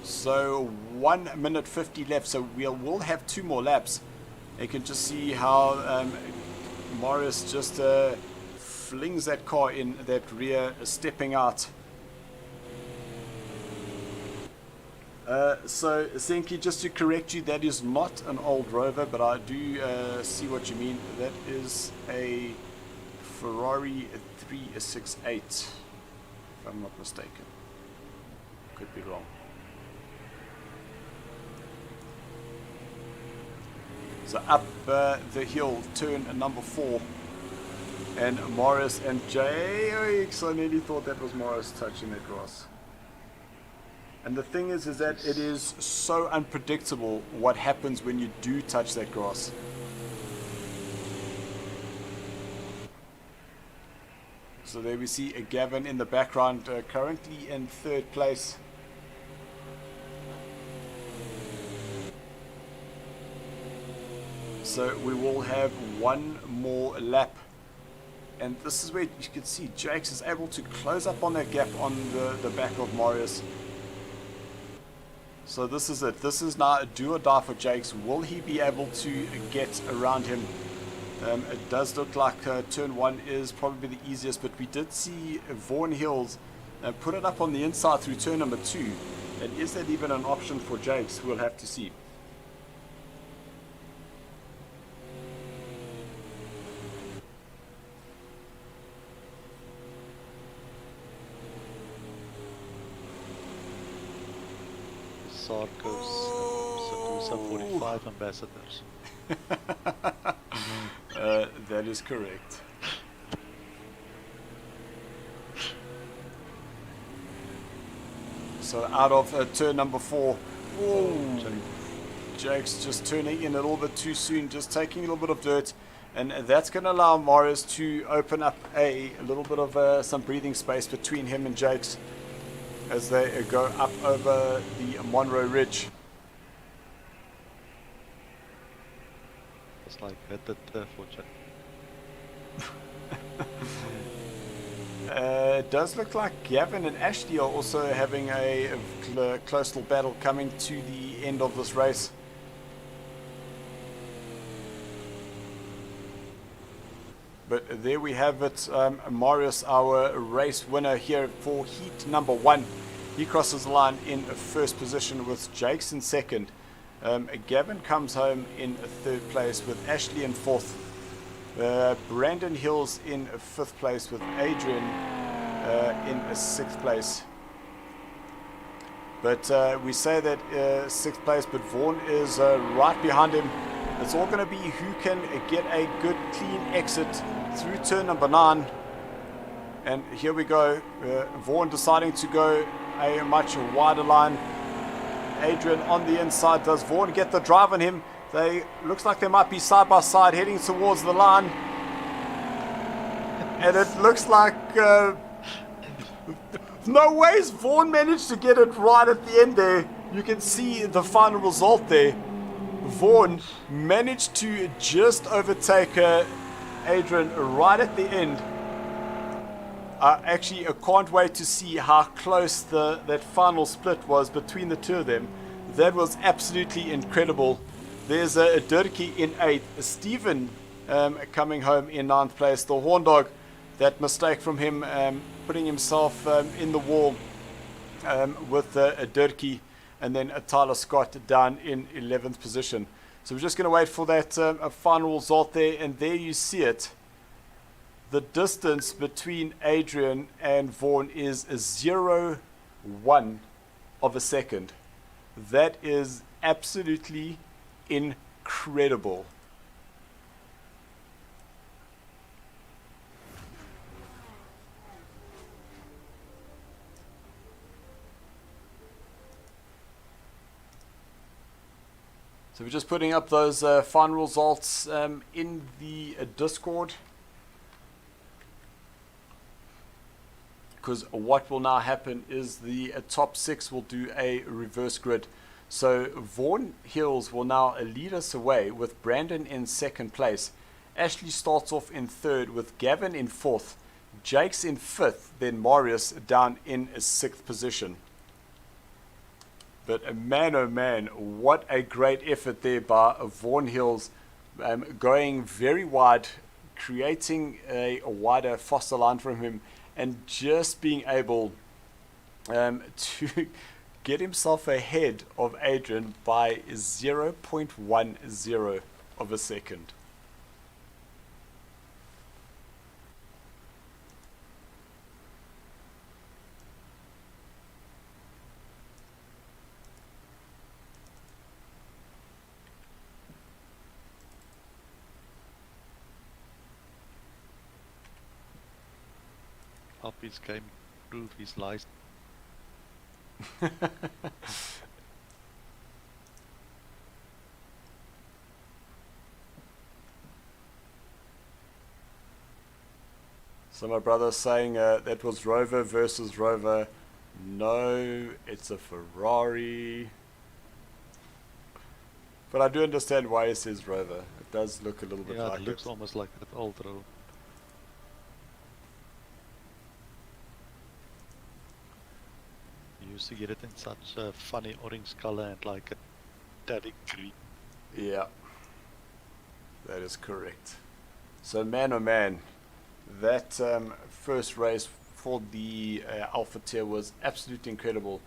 So 1 minute 50 left, so we'll have 2 more laps. You can just see how Marius just flings that car in that rear, stepping out. So Senki, just to correct you, that is not an old Rover, but I do see what you mean. That is a Ferrari 368, if I'm not mistaken. Could be wrong. So up the hill, turn number 4, and Marius and Jakes. I nearly thought that was Marius touching that grass. And the thing is that it is so unpredictable what happens when you do touch that grass. So there we see a Gavin in the background, currently in 3rd place. So we will have 1 more lap. And this is where you can see Jakes is able to close up on that gap on the back of Marius. So this is it. This is now a do or die for Jakes. Will he be able to get around him? It does look like turn 1 is probably the easiest, but we did see Vaughan Hills put it up on the inside through turn number 2. And is that even an option for Jakes? We'll have to see. SARCO's Sedusa 45 ambassadors. That is correct. So out of turn number 4, Jake's just turning in a little bit too soon, just taking a little bit of dirt, and that's going to allow Marius to open up a little bit of some breathing space between him and Jake's as they go up over the Monroe Ridge. It's like that for Jake. It does look like Gavin and Ashley are also having a close little battle coming to the end of this race. But there we have it. Marius, our race winner here for heat number 1. He crosses the line in first position with Jakes in second. Gavin comes home in third place with Ashley in fourth. Brandon Hills in fifth place with Adrian in sixth place. But we say that sixth place, but Vaughan is right behind him. It's all going to be who can get a good clean exit through turn number 9. And here we go. Vaughan deciding to go a much wider line. Adrian on the inside. Does Vaughan get the drive on him? They looks like they might be side by side heading towards the line. And it looks like no ways Vaughan managed to get it right at the end there. You can see the final result there. Vaughan managed to just overtake Adrian right at the end. Actually, I can't wait to see how close that final split was between the two of them. That was absolutely incredible. There's a Durkee in 8th, Stephen coming home in 9th place. The Horn Dog, that mistake from him putting himself in the wall with a Durkee, and then Tyler Scott down in 11th position. So we're just going to wait for that final result there, and there you see it. The distance between Adrian and Vaughan is 0.1 of a second. That is absolutely incredible. So we're just putting up those final results in the Discord. Because what will now happen is the top 6 will do a reverse grid. So Vaughan Hills will now lead us away with Brandon in second place. Ashley starts off in third with Gavin in fourth. Jake's in fifth, then Marius down in 6th position. But man, oh man, what a great effort there by Vaughan Hills, going very wide, creating a wider foster line from him, and just being able to get himself ahead of Adrian by 0.10 of a second. His game prove his lies. So my brother's saying that was Rover versus Rover. No, it's a Ferrari. But I do understand why it says Rover. It does look a little bit like it looks almost like that old road. used to get it in such a funny orange color and like a metallic green. Yeah, that is correct. So man, oh man, that first race for the Alpha tier was absolutely incredible.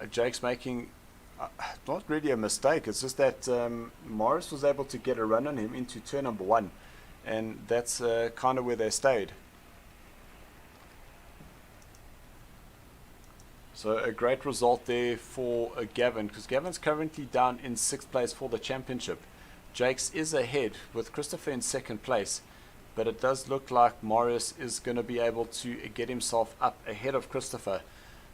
Jake's making not really a mistake, it's just that Marius was able to get a run on him into turn number 1, and that's kind of where they stayed. So a great result there for Gavin, because Gavin's currently down in 6th place for the championship. Jake's is ahead with Christopher in 2nd place, but it does look like Marius is going to be able to get himself up ahead of Christopher.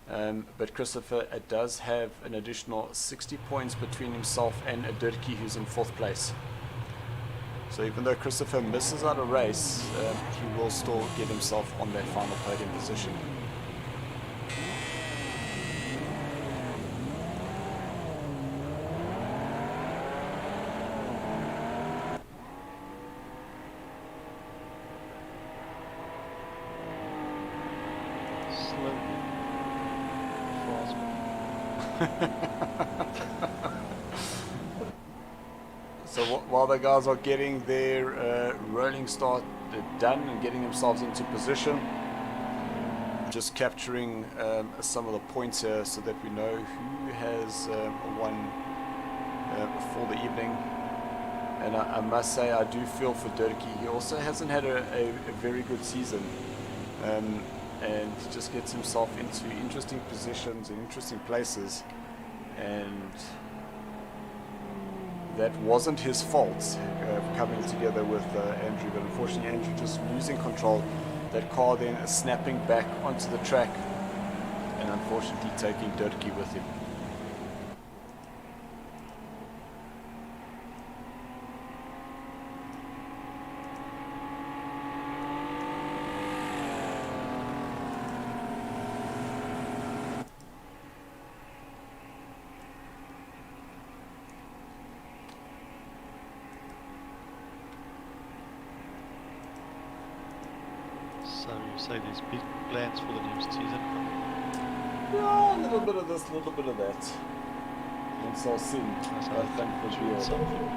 But Christopher does have an additional 60 points between himself and Dirkie, who's in 4th place. So even though Christopher misses out a race, he will still get himself on that final podium position. So while the guys are getting their rolling start done and getting themselves into position, just capturing some of the points here so that we know who has won for the evening. And I must say, I do feel for Dirkie. He also hasn't had a very good season, and he just gets himself into interesting positions and interesting places, and that wasn't his fault coming together with Andrew, but unfortunately Andrew just losing control, that car then snapping back onto the track and unfortunately taking Dirkie with him. So you say there's big plans for the new season? Yeah, a little bit of this, a little bit of that. And so soon, I think would be something.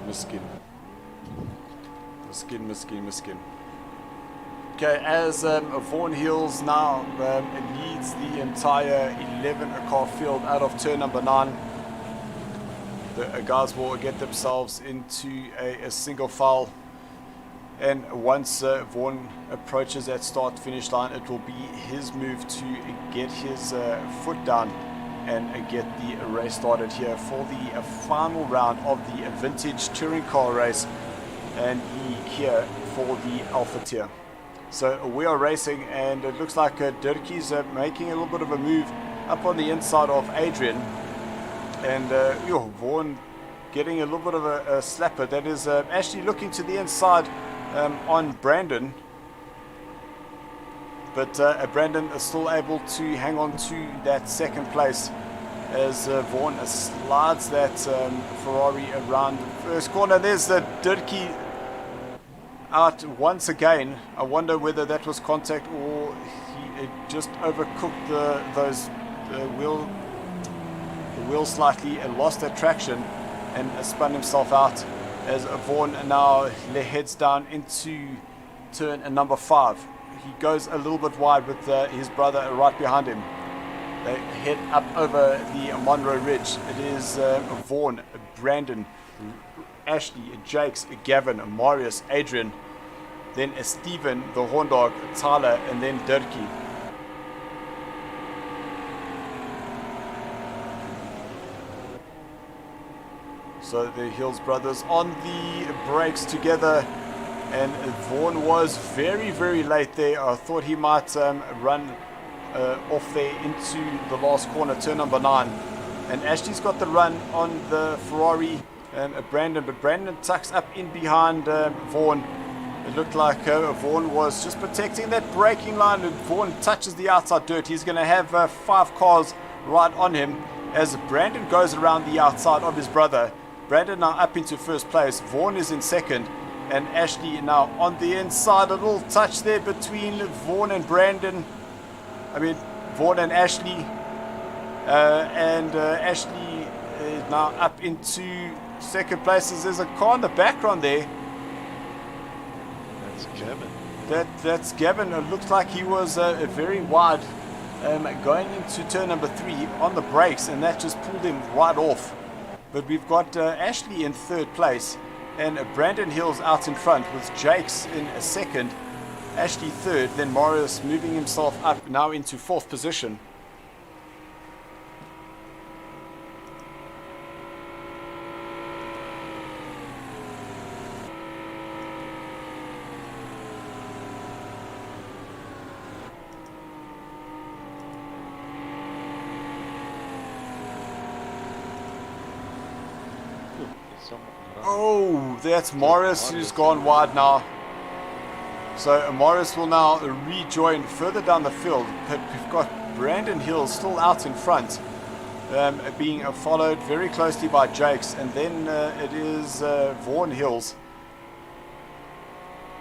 Miskin. Okay, as Vaughan Hills now leads the entire 11-car field out of turn number 9. The guys will get themselves into a single file, and once Vaughan approaches that start-finish line, it will be his move to get his foot down and get the race started here for the final round of the vintage touring car race, and here for the Alpha tier. So we are racing, and it looks like Dirkie's making a little bit of a move up on the inside of Adrian, and Vaughan getting a little bit of a slapper. That is actually looking to the inside on Brandon, but Brandon is still able to hang on to that second place as Vaughan slides that Ferrari around the first corner. There's the Dirkie out once again. I wonder whether that was contact or he just overcooked the wheel slightly and lost that traction and spun himself out, as Vaughan now heads down into turn number 5. He goes a little bit wide with his brother right behind him. They head up over the Monroe Ridge. It is Vaughan, Brandon, Ashley, Jakes, Gavin, Marius, Adrian, then Stephen, the horn dog, Tyler, and then Dirkie. So the Hills brothers on the brakes together, and Vaughan was very, very late there. I thought he might run off there into the last corner, turn number 9. And Ashley's got the run on the Ferrari, Brandon, but Brandon tucks up in behind Vaughan. It looked like Vaughan was just protecting that braking line, and Vaughan touches the outside dirt. He's going to have 5 cars right on him as Brandon goes around the outside of his brother. Brandon now up into first place. Vaughan is in second. And Ashley now on the inside. A little touch there between Vaughan and Brandon. I mean, Vaughan and Ashley. Ashley is now up into second place. There's a car in the background there. That's Gavin. That's Gavin. It looks like he was very wide going into turn number 3 on the brakes, and that just pulled him right off. But we've got Ashley in third place, and Brandon Hills out in front with Jakes in a second, Ashley third, then Marius moving himself up now into fourth position. Oh, that's Marius who's gone wide now. So Marius will now rejoin further down the field, but we've got Brandon Hills still out in front, being followed very closely by Jakes, and then it is Vaughan Hills.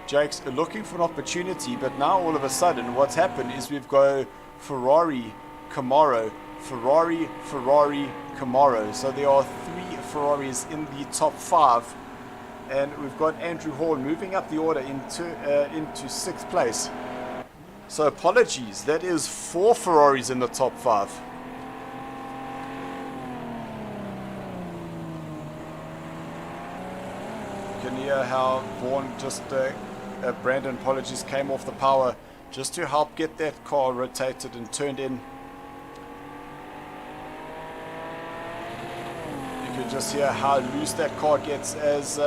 Jakes looking for an opportunity, but now all of a sudden what's happened is we've got Ferrari, Camaro, Ferrari, Camaro. So there are 3 Ferraris in the top 5, and we've got Andrew Horn moving up the order into 6th place. So apologies, that is 4 Ferraris in the top 5. You can hear how Vaughan just Brandon, apologies, came off the power just to help get that car rotated and turned in. You can just hear how loose that car gets as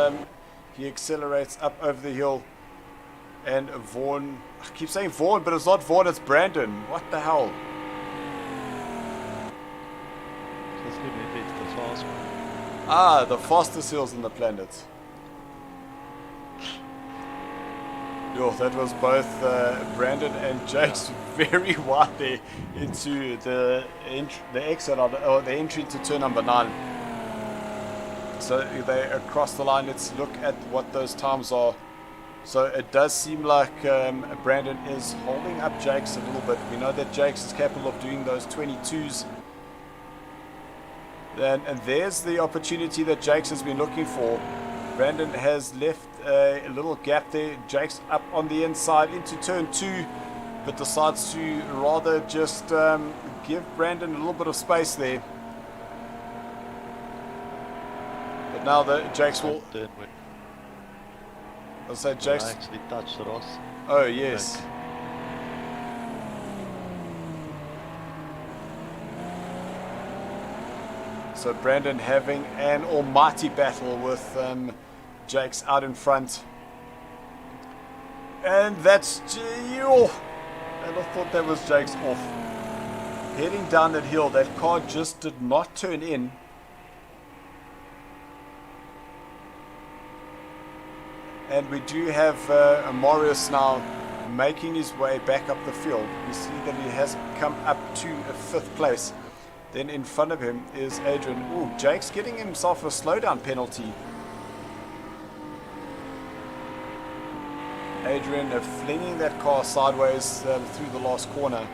he accelerates up over the hill. And Vaughan, I keep saying Vaughan, but it's not Vaughan, it's Brandon. What the hell? Just give me a bit the fast one. Ah, the fastest hills on the planet. Yo, that was both Brandon and Jakes very wide there into the exit of the entry to turn number 9. So they across the line. Let's look at what those times are. So it does seem like Brandon is holding up Jakes a little bit. We know that Jakes is capable of doing those 22s. And there's the opportunity that Jakes has been looking for. Brandon has left a little gap there. Jakes up on the inside into turn 2, but decides to rather just give Brandon a little bit of space there. But now the Jakes will. I'll say Jakes. I actually touched Ross. Oh yes. So Brandon having an almighty battle with Jakes out in front. And that's and I thought that was Jakes off. Heading down that hill, that car just did not turn in. And we do have Marius now making his way back up the field. We see that he has come up to a 5th place. Then in front of him is Adrian. Ooh, Jake's getting himself a slowdown penalty. Adrian flinging that car sideways through the last corner.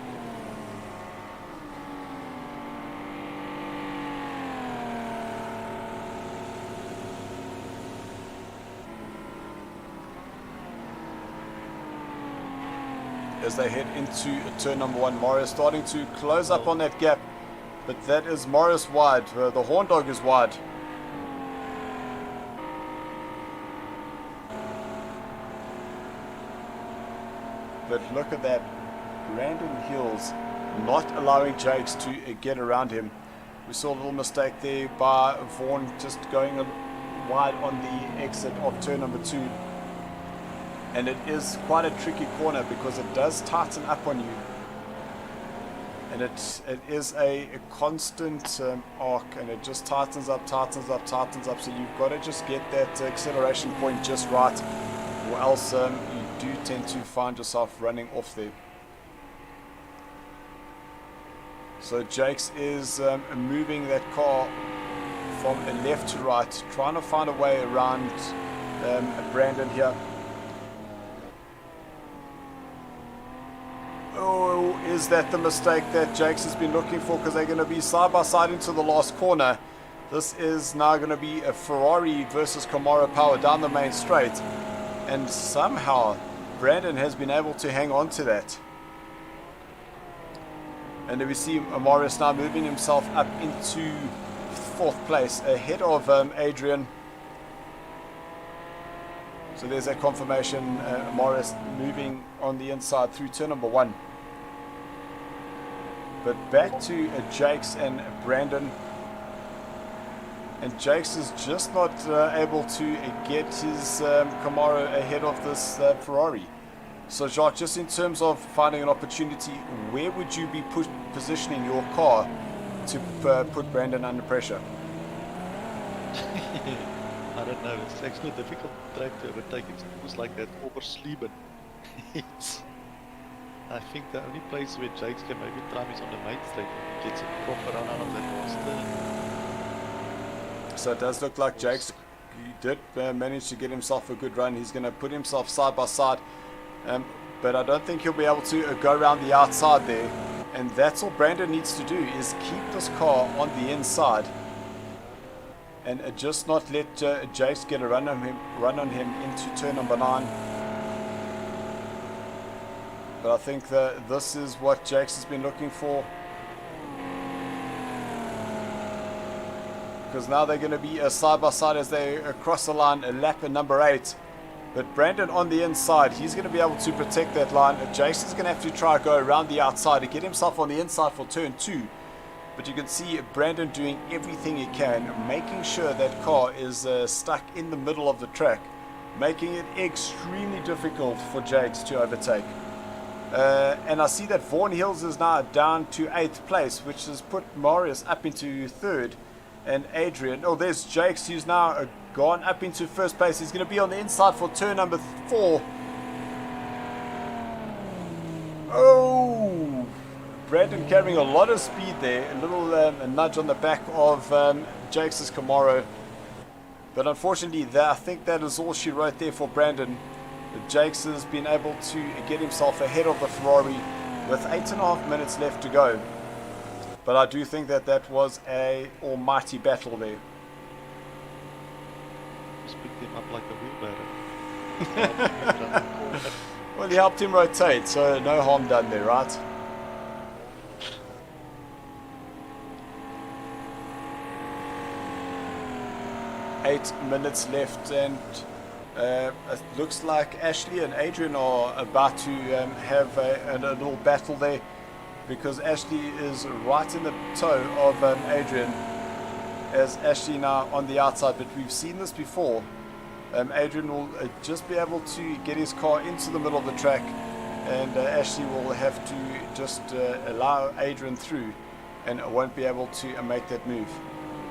As they head into turn number 1, Marius starting to close up on that gap. But that is Marius wide. The Horn Dog is wide. But look at that. Brandon Hills not allowing Jakes to get around him. We saw a little mistake there by Vaughan just going wide on the exit of turn number 2. And it is quite a tricky corner because it does tighten up on you. And it is a constant arc, and it just tightens up. So you've got to just get that acceleration point just right, or else you do tend to find yourself running off there. So Jakes is moving that car from left to right, trying to find a way around Brandon here. Oh, is that the mistake that Jakes has been looking for? Because they're going to be side by side into the last corner. This is now going to be a Ferrari versus Camaro power down the main straight. And somehow Brandon has been able to hang on to that. And then we see Marius now moving himself up into 4th place ahead of Adrian. So there's that confirmation. Marius moving on the inside through turn number 1. But back to Jakes and Brandon. And Jakes is just not able to get his Camaro ahead of this Ferrari. So Jacques, just in terms of finding an opportunity, where would you be positioning your car to put Brandon under pressure? I don't know, it's actually a difficult track to overtake. It's almost like that Obersleben. I think the only place where Jakes can maybe try is on the main straight. He gets a proper run out of that last turn. So it does look like Jakes did manage to get himself a good run. He's going to put himself side by side. But I don't think he'll be able to go around the outside there. And that's all Brandon needs to do, is keep this car on the inside. And just not let Jakes get a run on him into turn number 9. But I think that this is what Jakes has been looking for. Because now they're going to be side by side as they cross the line, a lap at number 8. But Brandon on the inside, he's going to be able to protect that line. Jakes is going to have to try to go around the outside to get himself on the inside for turn 2. But you can see Brandon doing everything he can, making sure that car is stuck in the middle of the track, making it extremely difficult for Jakes to overtake. And I see that Vaughan Hills is now down to 8th place, which has put Marius up into 3rd. And Adrian, oh, there's Jakes, who's now gone up into 1st place. He's going to be on the inside for turn number 4. Oh! Brandon carrying a lot of speed there, a little a nudge on the back of Jakes' Camaro. But unfortunately, I think that is all she wrote there for Brandon. Jakes has been able to get himself ahead of the Ferrari with 8.5 minutes left to go. But I do think that that was a almighty battle there. Just picked him up like a wheelbarrow. Well, he helped him rotate, so no harm done there, right? Eight minutes left, and it looks like Ashley and Adrian are about to have a little battle there, because Ashley is right in the toe of Adrian, as Ashley now on the outside. But we've seen this before. Adrian will just be able to get his car into the middle of the track, and Ashley will have to just allow Adrian through, and won't be able to make that move.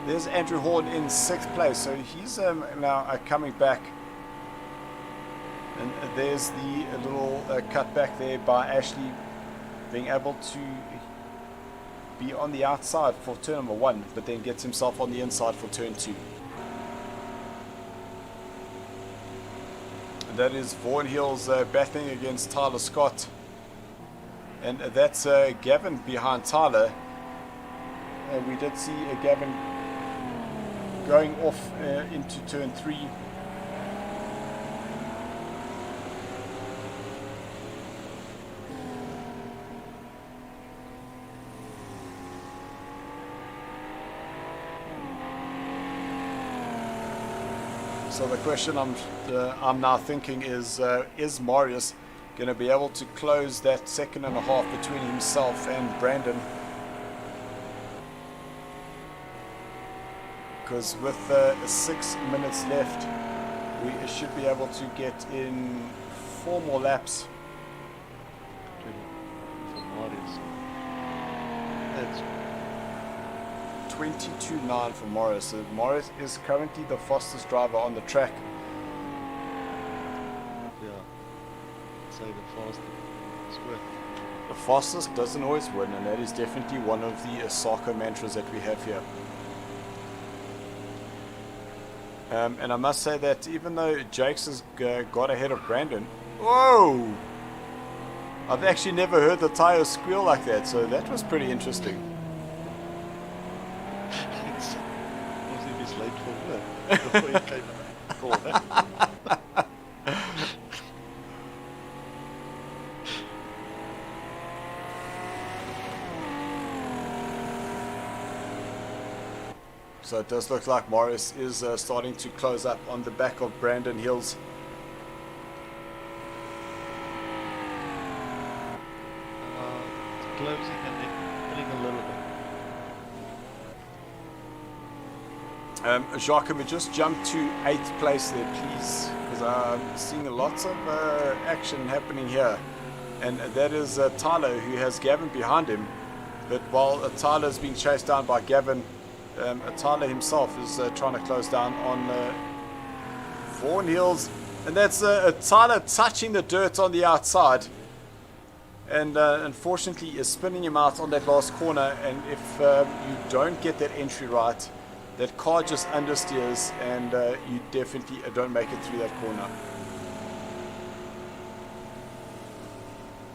There's Andrew Horn in 6th place, so he's now coming back. And there's the little cut back there by Ashley, being able to be on the outside for turn number 1, but then gets himself on the inside for turn 2. And that is Vaughan Hills battling against Tyler Scott. And that's Gavin behind Tyler. We did see Gavin going off into turn 3. So the question I'm now thinking is Marius going to be able to close that 2.5 between himself and Brandon? Because with 6 minutes left, we should be able to get in 4 more laps. For Marius. That's 22.9 for Marius. So Marius is currently the fastest driver on the track. yeah. Say the fastest is worth. The fastest doesn't always win, and that is definitely one of the SARCO mantras that we have here. And I must say that even though Jakes has got ahead of Brandon, whoa! I've actually never heard the tires squeal like that, so that was pretty interesting. It's was he was late for work before he came in the corner. So it does look like Marius is starting to close up on the back of Brandon Hills. Closing and then pulling a little bit. Jacques, can we just jump to 8th place there, please? Because I'm seeing lots of action happening here. And that is Tyler, who has Gavin behind him. But while Tyler is being chased down by Gavin, Tyler himself is trying to close down on Vaughan Hills. And that's Tyler touching the dirt on the outside. And unfortunately is spinning him out on that last corner, and if you don't get that entry right, that car just understeers and you definitely don't make it through that corner.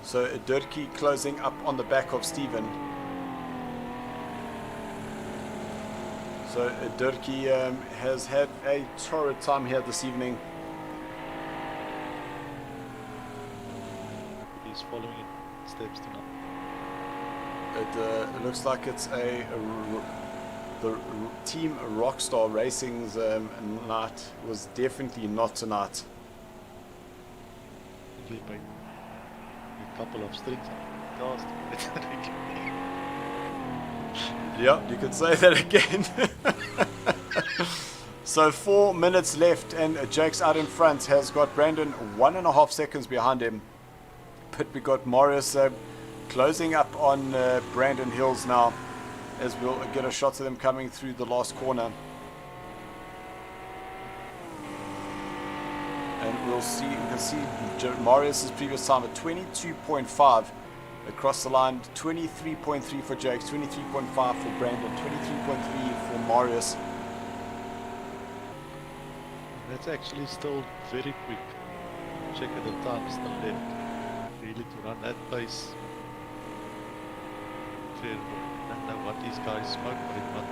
So Dirkie closing up on the back of Steven. So Dirkie has had a torrid time here this evening. He's following it. Steps to It looks like it's the Team Rockstar Racing's night. Was definitely not tonight. by a couple of strings. Yeah, you could say that again. So 4 minutes left, and Jake's out in front has got Brandon 1.5 seconds behind him. But we got Marius closing up on Brandon Hills now, as we'll get a shot of them coming through the last corner. And we'll see, you can see Marius's previous time at 22.5 across the line, 23.3 for Jakes, 23.5 for Brandon, 23.3 for Marius. That's actually still very quick. Check at the times still left. Really to run that pace. Fair. I don't know what these guys smoke, but it must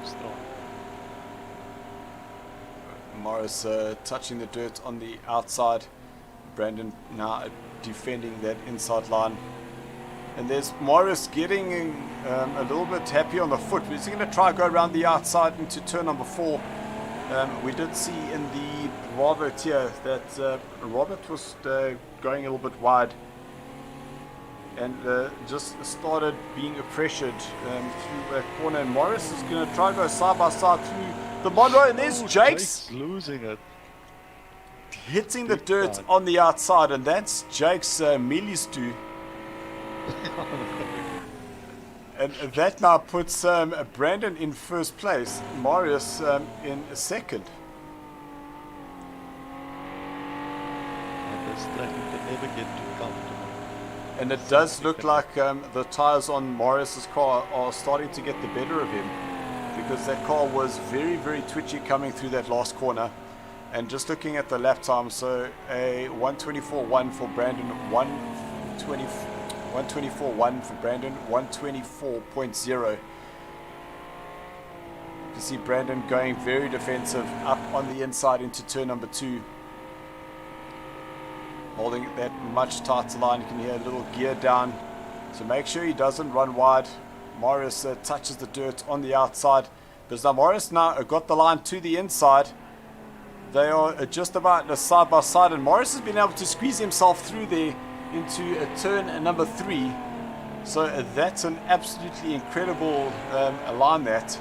be strong. Marius touching the dirt on the outside. Brandon now defending that inside line. And there's Marius getting a little bit happy on the foot. He's going to try to go around the outside into turn number 4. We did see in the Bravo tier that Robert was going a little bit wide and just started being pressured through that corner. And Marius is going to try to go side by side through the Monroe. And there's Jake's losing it. Hitting the dirt on the outside. And that's Jake's mealy stew. And that now puts Brandon in first place, Marius in second. And this track you can never get too comfortable. And it does look like the tires on Marius's car are starting to get the better of him, because that car was very, very twitchy coming through that last corner. And just looking at the lap time, so a 124.1 for Brandon, 124.1 for Brandon, 124.0. You can see Brandon going very defensive up on the inside into turn number 2. Holding that much tighter line. You can hear a little gear down. So make sure he doesn't run wide. Marius touches the dirt on the outside. But now Marius now got the line to the inside. They are just about side by side. And Marius has been able to squeeze himself through there into turn number 3. So that's an absolutely incredible line that.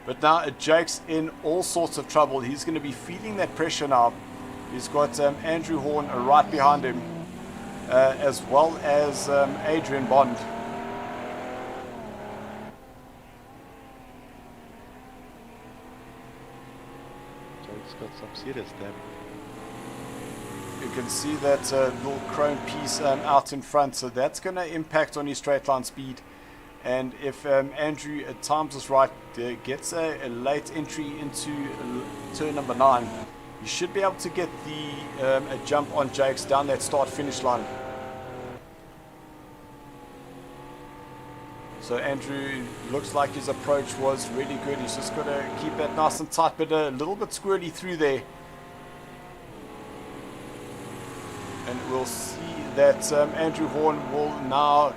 But now Jake's in all sorts of trouble. He's going to be feeling that pressure now. He's got Andrew Horn right behind him, as well as Adrian Bond. Jake's got some serious damage. You can see that little chrome piece out in front, so that's going to impact on his straight line speed. And if Andrew times this right, gets a late entry into turn number 9, you should be able to get the a jump on Jakes down that start-finish line. So Andrew looks like his approach was really good. He's just got to keep that nice and tight, but a little bit squirrely through there. And we'll see that Andrew Horn will now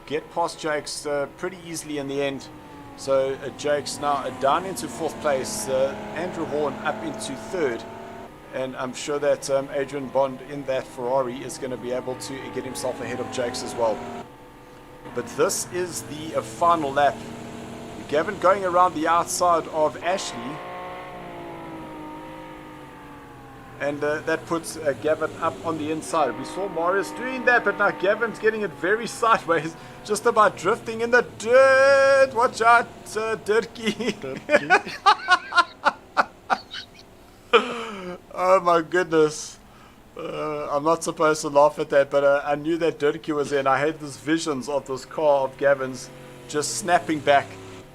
get past Jakes pretty easily in the end. So Jakes now down into 4th place, Andrew Horn up into 3rd. And I'm sure that Adrian Bond in that Ferrari is going to be able to get himself ahead of Jakes as well. But this is the final lap. Gavin going around the outside of Ashley. And that puts Gavin up on the inside. We saw Marius doing that, but now Gavin's getting it very sideways. Just about drifting in the dirt. Watch out, Dirkie. Oh my goodness. I'm not supposed to laugh at that, but I knew that Dirkie was there, and I had these visions of this car of Gavin's just snapping back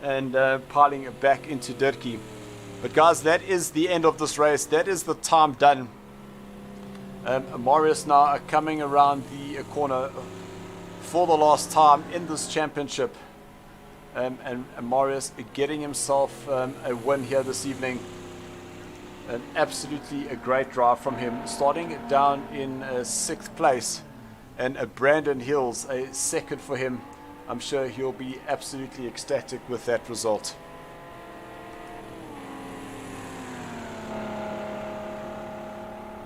and piling it back into Dirkie. But guys, that is the end of this race. That is the time done. Marius now coming around the corner for the last time in this championship. And Marius getting himself a win here this evening. And absolutely a great drive from him, starting down in 6th place, and Brandon Hills a 2nd for him. I'm sure he'll be absolutely ecstatic with that result.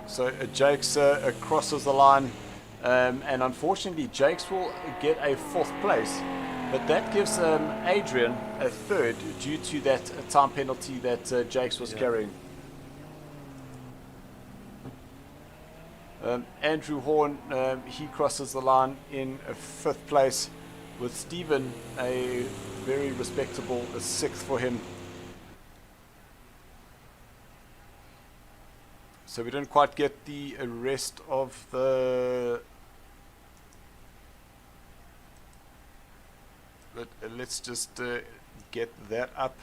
So Jakes crosses the line, and unfortunately Jakes will get a 4th place, but that gives Adrian a 3rd due to that time penalty that Jakes was carrying. Andrew Horn, he crosses the line in 5th place, with Stephen a very respectable 6th for him. So we didn't quite get the rest of the... But let's just get that up.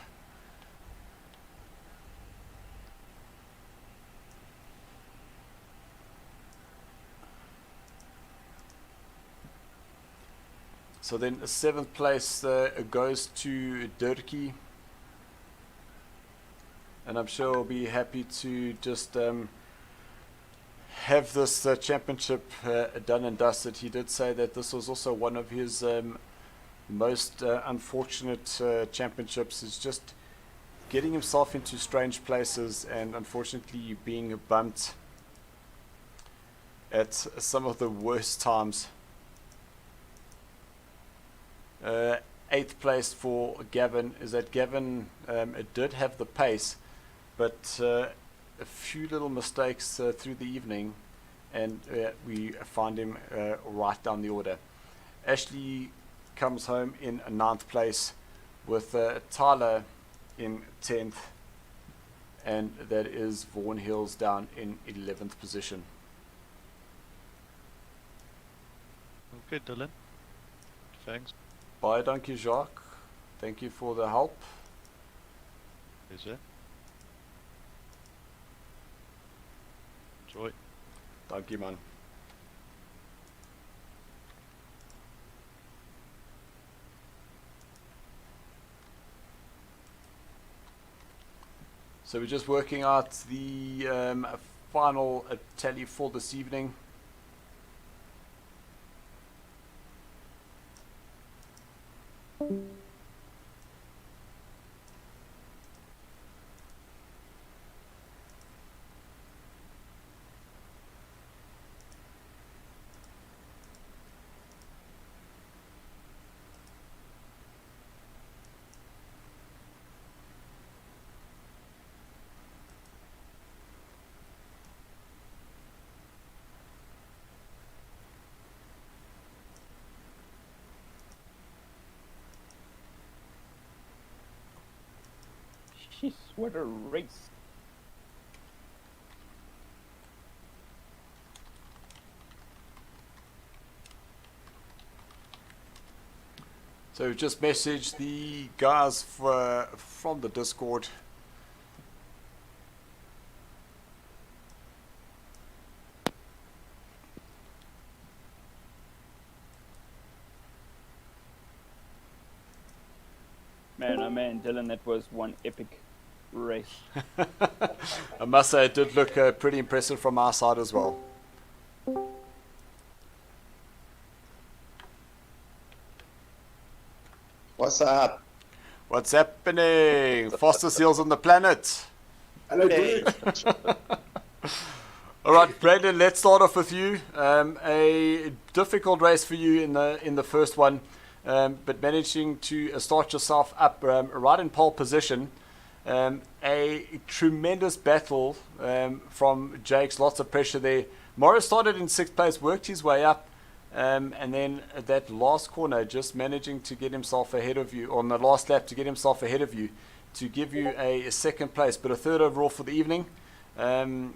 So then 7th place goes to Dirkie. And I'm sure he'll be happy to just have this championship done and dusted. He did say that this was also one of his most unfortunate championships. Is just getting himself into strange places and unfortunately being bumped at some of the worst times. 8th place for Gavin is that Gavin did have the pace, but a few little mistakes through the evening, and we find him right down the order. Ashley comes home in 9th place, with Tyler in 10th, and that is Vaughan Hills down in 11th position. Okay, Dylan. Thanks. Bye, thank you, Jacques. Thank you for the help. Pleasure. Enjoy. Thank you, man. So we're just working out the final tally for this evening. Jeez, what a race. So just message the guys from the Discord. Man, oh man, Dylan, that was one epic race. I must say it did look pretty impressive from our side as well. What's up? What's happening? Fastest seals on the planet. Hello, dude. All right, Brandon, let's start off with you. A difficult race for you in the first one, but managing to start yourself up right in pole position. A tremendous battle from Jake's, lots of pressure there. Marius started in 6th place, worked his way up, and then at that last corner, just managing to get himself ahead of you, on the last lap to get himself ahead of you, to give you a 2nd place, but a 3rd overall for the evening. I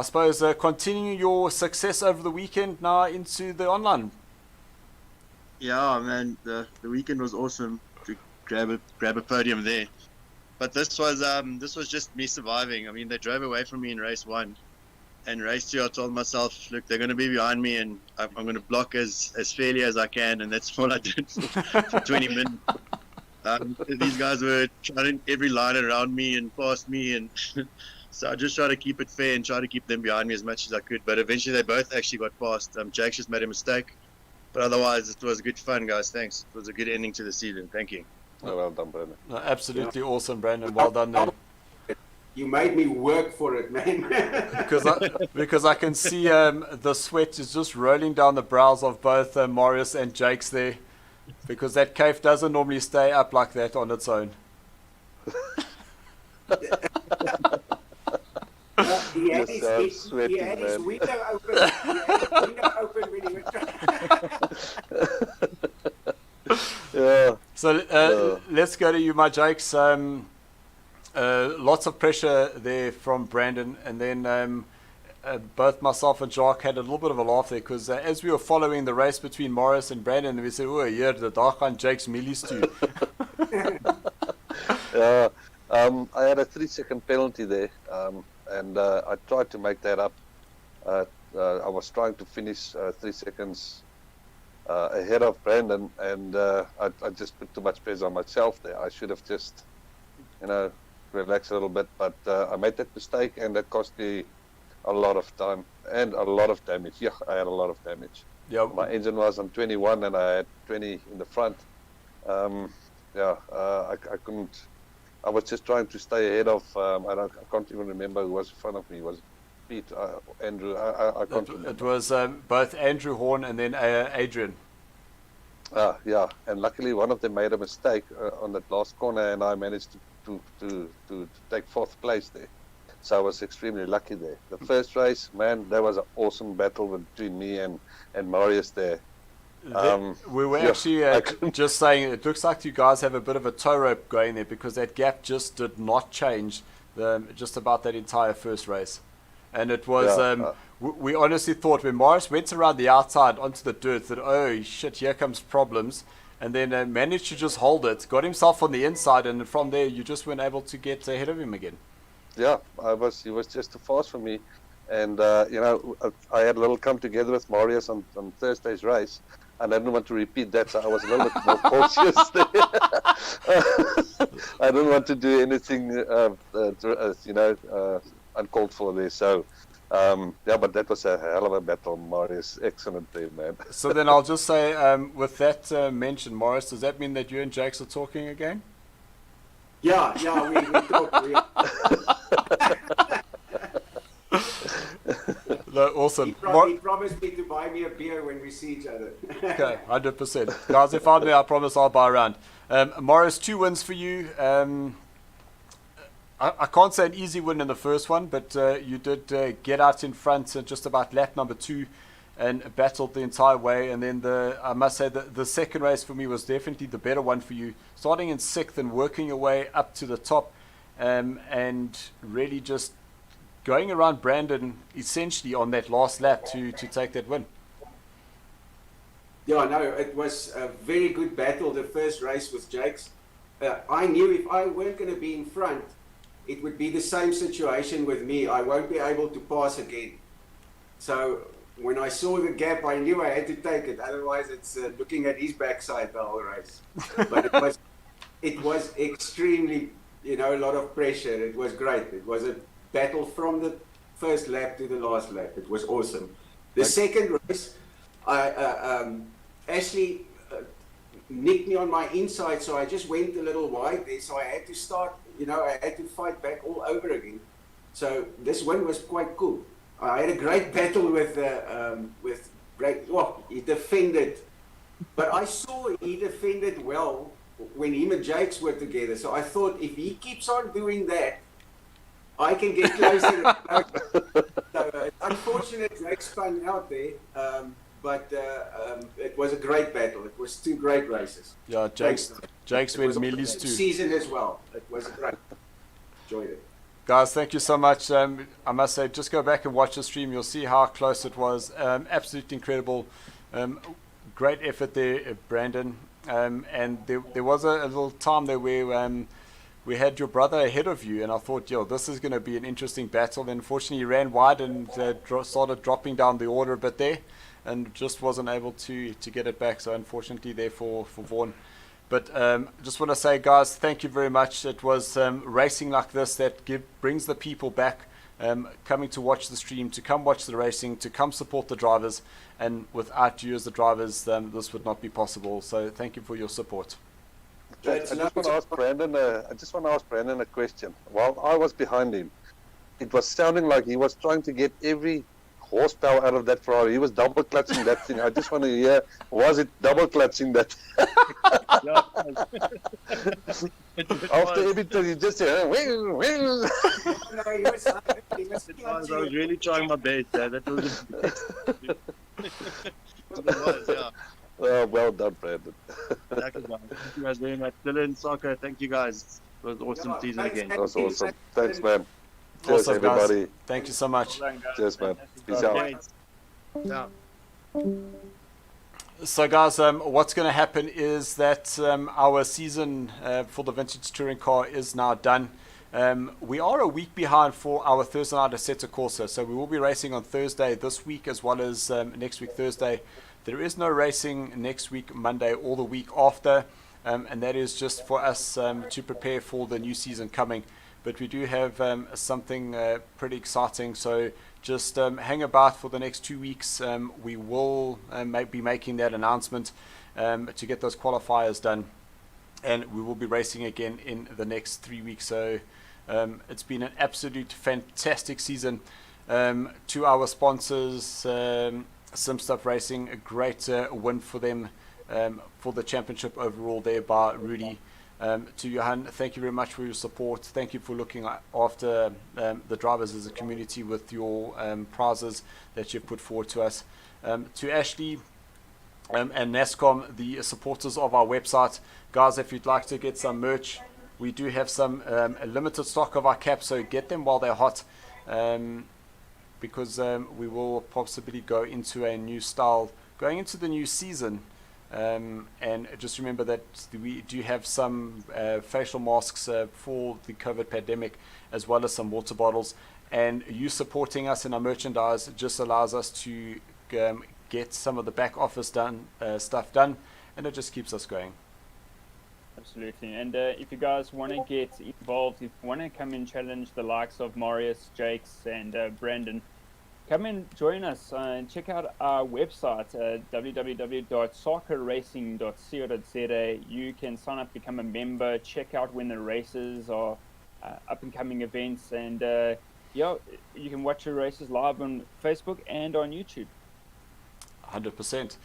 suppose, continue your success over the weekend now into the online. Yeah, man, the weekend was awesome to grab a podium there. But this was just me surviving. I mean, they drove away from me in race 1. And race 2, I told myself, look, they're going to be behind me, and I'm going to block as fairly as I can, and that's all I did for 20 minutes. These guys were trying every line around me and past me, and so I just tried to keep it fair and try to keep them behind me as much as I could. But eventually they both actually got past. Jake just made a mistake. But otherwise, it was good fun, guys. Thanks. It was a good ending to the season. Thank you. Oh, well done, Brandon. No, absolutely awesome, Brandon. Well done there. You made me work for it, man. because I can see the sweat is just rolling down the brows of both Marius and Jake's there, because that cave doesn't normally stay up like that on its own. He had his window open. He had his window open when he was Yeah. So let's go to you, my Jakes. Lots of pressure there from Brandon, and then both myself and Jacques had a little bit of a laugh there, because as we were following the race between Marius and Brandon, we said, oh, yeah, the dark on Jake's millies too. Yeah. I had a 3-second penalty there, and I tried to make that up. I was trying to finish 3 seconds ahead of Brandon, and I just put too much pressure on myself there. I should have just, relax a little bit, but I made that mistake, and that cost me a lot of time and a lot of damage. Yeah, I had a lot of damage. Yeah. My engine was on 21 and I had 20 in the front. I couldn't. I was just trying to stay ahead of. I can't even remember who was in front of me. It was Pete, Andrew? I can't remember. It was both Andrew Horn and then Adrian. Yeah, and luckily one of them made a mistake on that last corner, and I managed to take 4th place there. So I was extremely lucky there. The first race, man, there was an awesome battle between me and Marius there. We were actually just saying it looks like you guys have a bit of a tow rope going there, because that gap just did not change just about that entire first race. And it was, we honestly thought when Marius went around the outside onto the dirt that, oh shit, here comes problems. And then managed to just hold it, got himself on the inside, and from there you just weren't able to get ahead of him again. Yeah, he was just too fast for me. And, I had a little come together with Marius on Thursday's race. And I didn't want to repeat that, so I was a little bit more cautious there. I didn't want to do anything, uncalled for there. So, but that was a hell of a battle, Marius. Excellent there, man. So then I'll just say, with that mention, Marius, does that mean that you and Jakes are talking again? Yeah, we talk. No, awesome. He promised me to buy me a beer when we see each other. Okay, 100%. Guys, if I'm there, I promise I'll buy around. Marius, 2 wins for you. I can't say an easy win in the first one, but you did get out in front at just about lap number 2 and battled the entire way. And then I must say that the second race for me was definitely the better one for you, starting in 6th and working your way up to the top, and really just going around Brandon essentially on that last lap to take that win. Yeah, no, it was a very good battle, the first race with Jakes. I knew if I weren't going to be in front, it would be the same situation with me. I won't be able to pass again. So when I saw the gap, I knew I had to take it. Otherwise, it's looking at his backside the whole race. But it was extremely, a lot of pressure. It was great. It was a battle from the first lap to the last lap. It was awesome. The second race, Ashley nicked me on my inside, so I just went a little wide there. So I had to start, I had to fight back all over again. So this one was quite cool. I had a great battle with he defended, but I saw he defended well when him and Jakes were together. So I thought if he keeps on doing that, I can get closer. So, unfortunate Jakes spun out there, but it was a great battle. It was 2 great races. Yeah, Jakes went millies too. Season as well. It was great. Enjoyed it. Guys, thank you so much. I must say, just go back and watch the stream. You'll see how close it was. Absolutely incredible. Great effort there, Brandon. And there was a little time there where we had your brother ahead of you, and I thought, this is going to be an interesting battle. And unfortunately, he ran wide and started dropping down the order a bit there, and just wasn't able to get it back. So unfortunately there for Vaughan. But just want to say, guys, thank you very much. It was racing like this that brings the people back, coming to watch the stream, to come watch the racing, to come support the drivers. And without you as the drivers, this would not be possible. So thank you for your support. I just want to ask Brandon a question. While I was behind him, it was sounding like he was trying to get every horsepower out of that Ferrari. He was double clutching that thing. I just want to hear, was it double clutching that? After every turn, you just say, I was really trying my best. That was yeah. Oh, well done, Brandon. Thank you guys very much. Dylan, SARCO, thank you guys. It was an awesome season again. That was awesome. Thanks, man. Awesome, cheers, everybody. Guys. Thank you so much. Cheers, man. Peace out. Yeah. So, guys, what's going to happen is that our season for the Vintage Touring Car is now done. We are a week behind for our Thursday night Assetto Corsa, so we will be racing on Thursday this week as well as next week Thursday. There is no racing next week Monday or the week after, and that is just for us to prepare for the new season coming. But we do have something pretty exciting, so just hang about for the next 2 weeks. We will be making that announcement to get those qualifiers done, and we will be racing again in the next 3 weeks. So it's been an absolute fantastic season. To our sponsors, Simstuff Racing, a great win for them for the championship overall there by Rudi. To Johan, thank you very much for your support. Thank you for looking after the drivers as a community with your prizes that you've put forward to us. To Ashley and NASCOM, the supporters of our website. Guys, if you'd like to get some merch, we do have some limited stock of our caps, so get them while they're hot, because we will possibly go into a new style going into the new season. And just remember that we do have some facial masks for the COVID pandemic, as well as some water bottles. And you supporting us in our merchandise just allows us to get some of the back office stuff done, and it just keeps us going. Absolutely. And if you guys want to get involved, if you want to come and challenge the likes of Marius, Jakes, and Brandon, come and join us and check out our website, www.sarcoracing.co.za. You can sign up, become a member, check out when the races are up and coming events, and you can watch your races live on Facebook and on YouTube. 100%.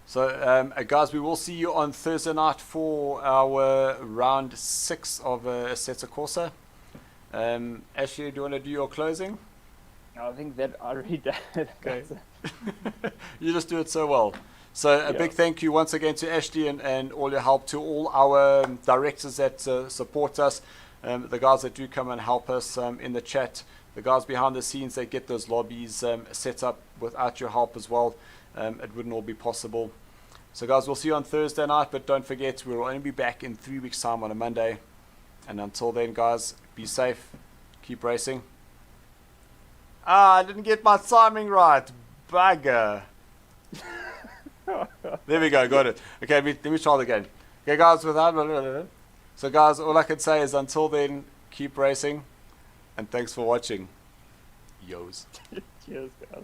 So, guys, we will see you on Thursday night for our round 6 of Assetto Corsa. Ashley, do you want to do your closing? I think that I already did. Okay. You just do it so well. So a big thank you once again to Ashley and all your help, to all our directors that support us, the guys that do come and help us in the chat, the guys behind the scenes that get those lobbies set up. Without your help as well, it wouldn't all be possible. So guys, we'll see you on Thursday night, but don't forget, we'll only be back in 3 weeks' time on a Monday. And until then, guys, be safe, keep racing. I didn't get my timing right, bugger. There we go, got it. Okay, let me try it again. Okay, guys, so guys, all I can say is until then, keep racing, and thanks for watching. Yos. Cheers, guys.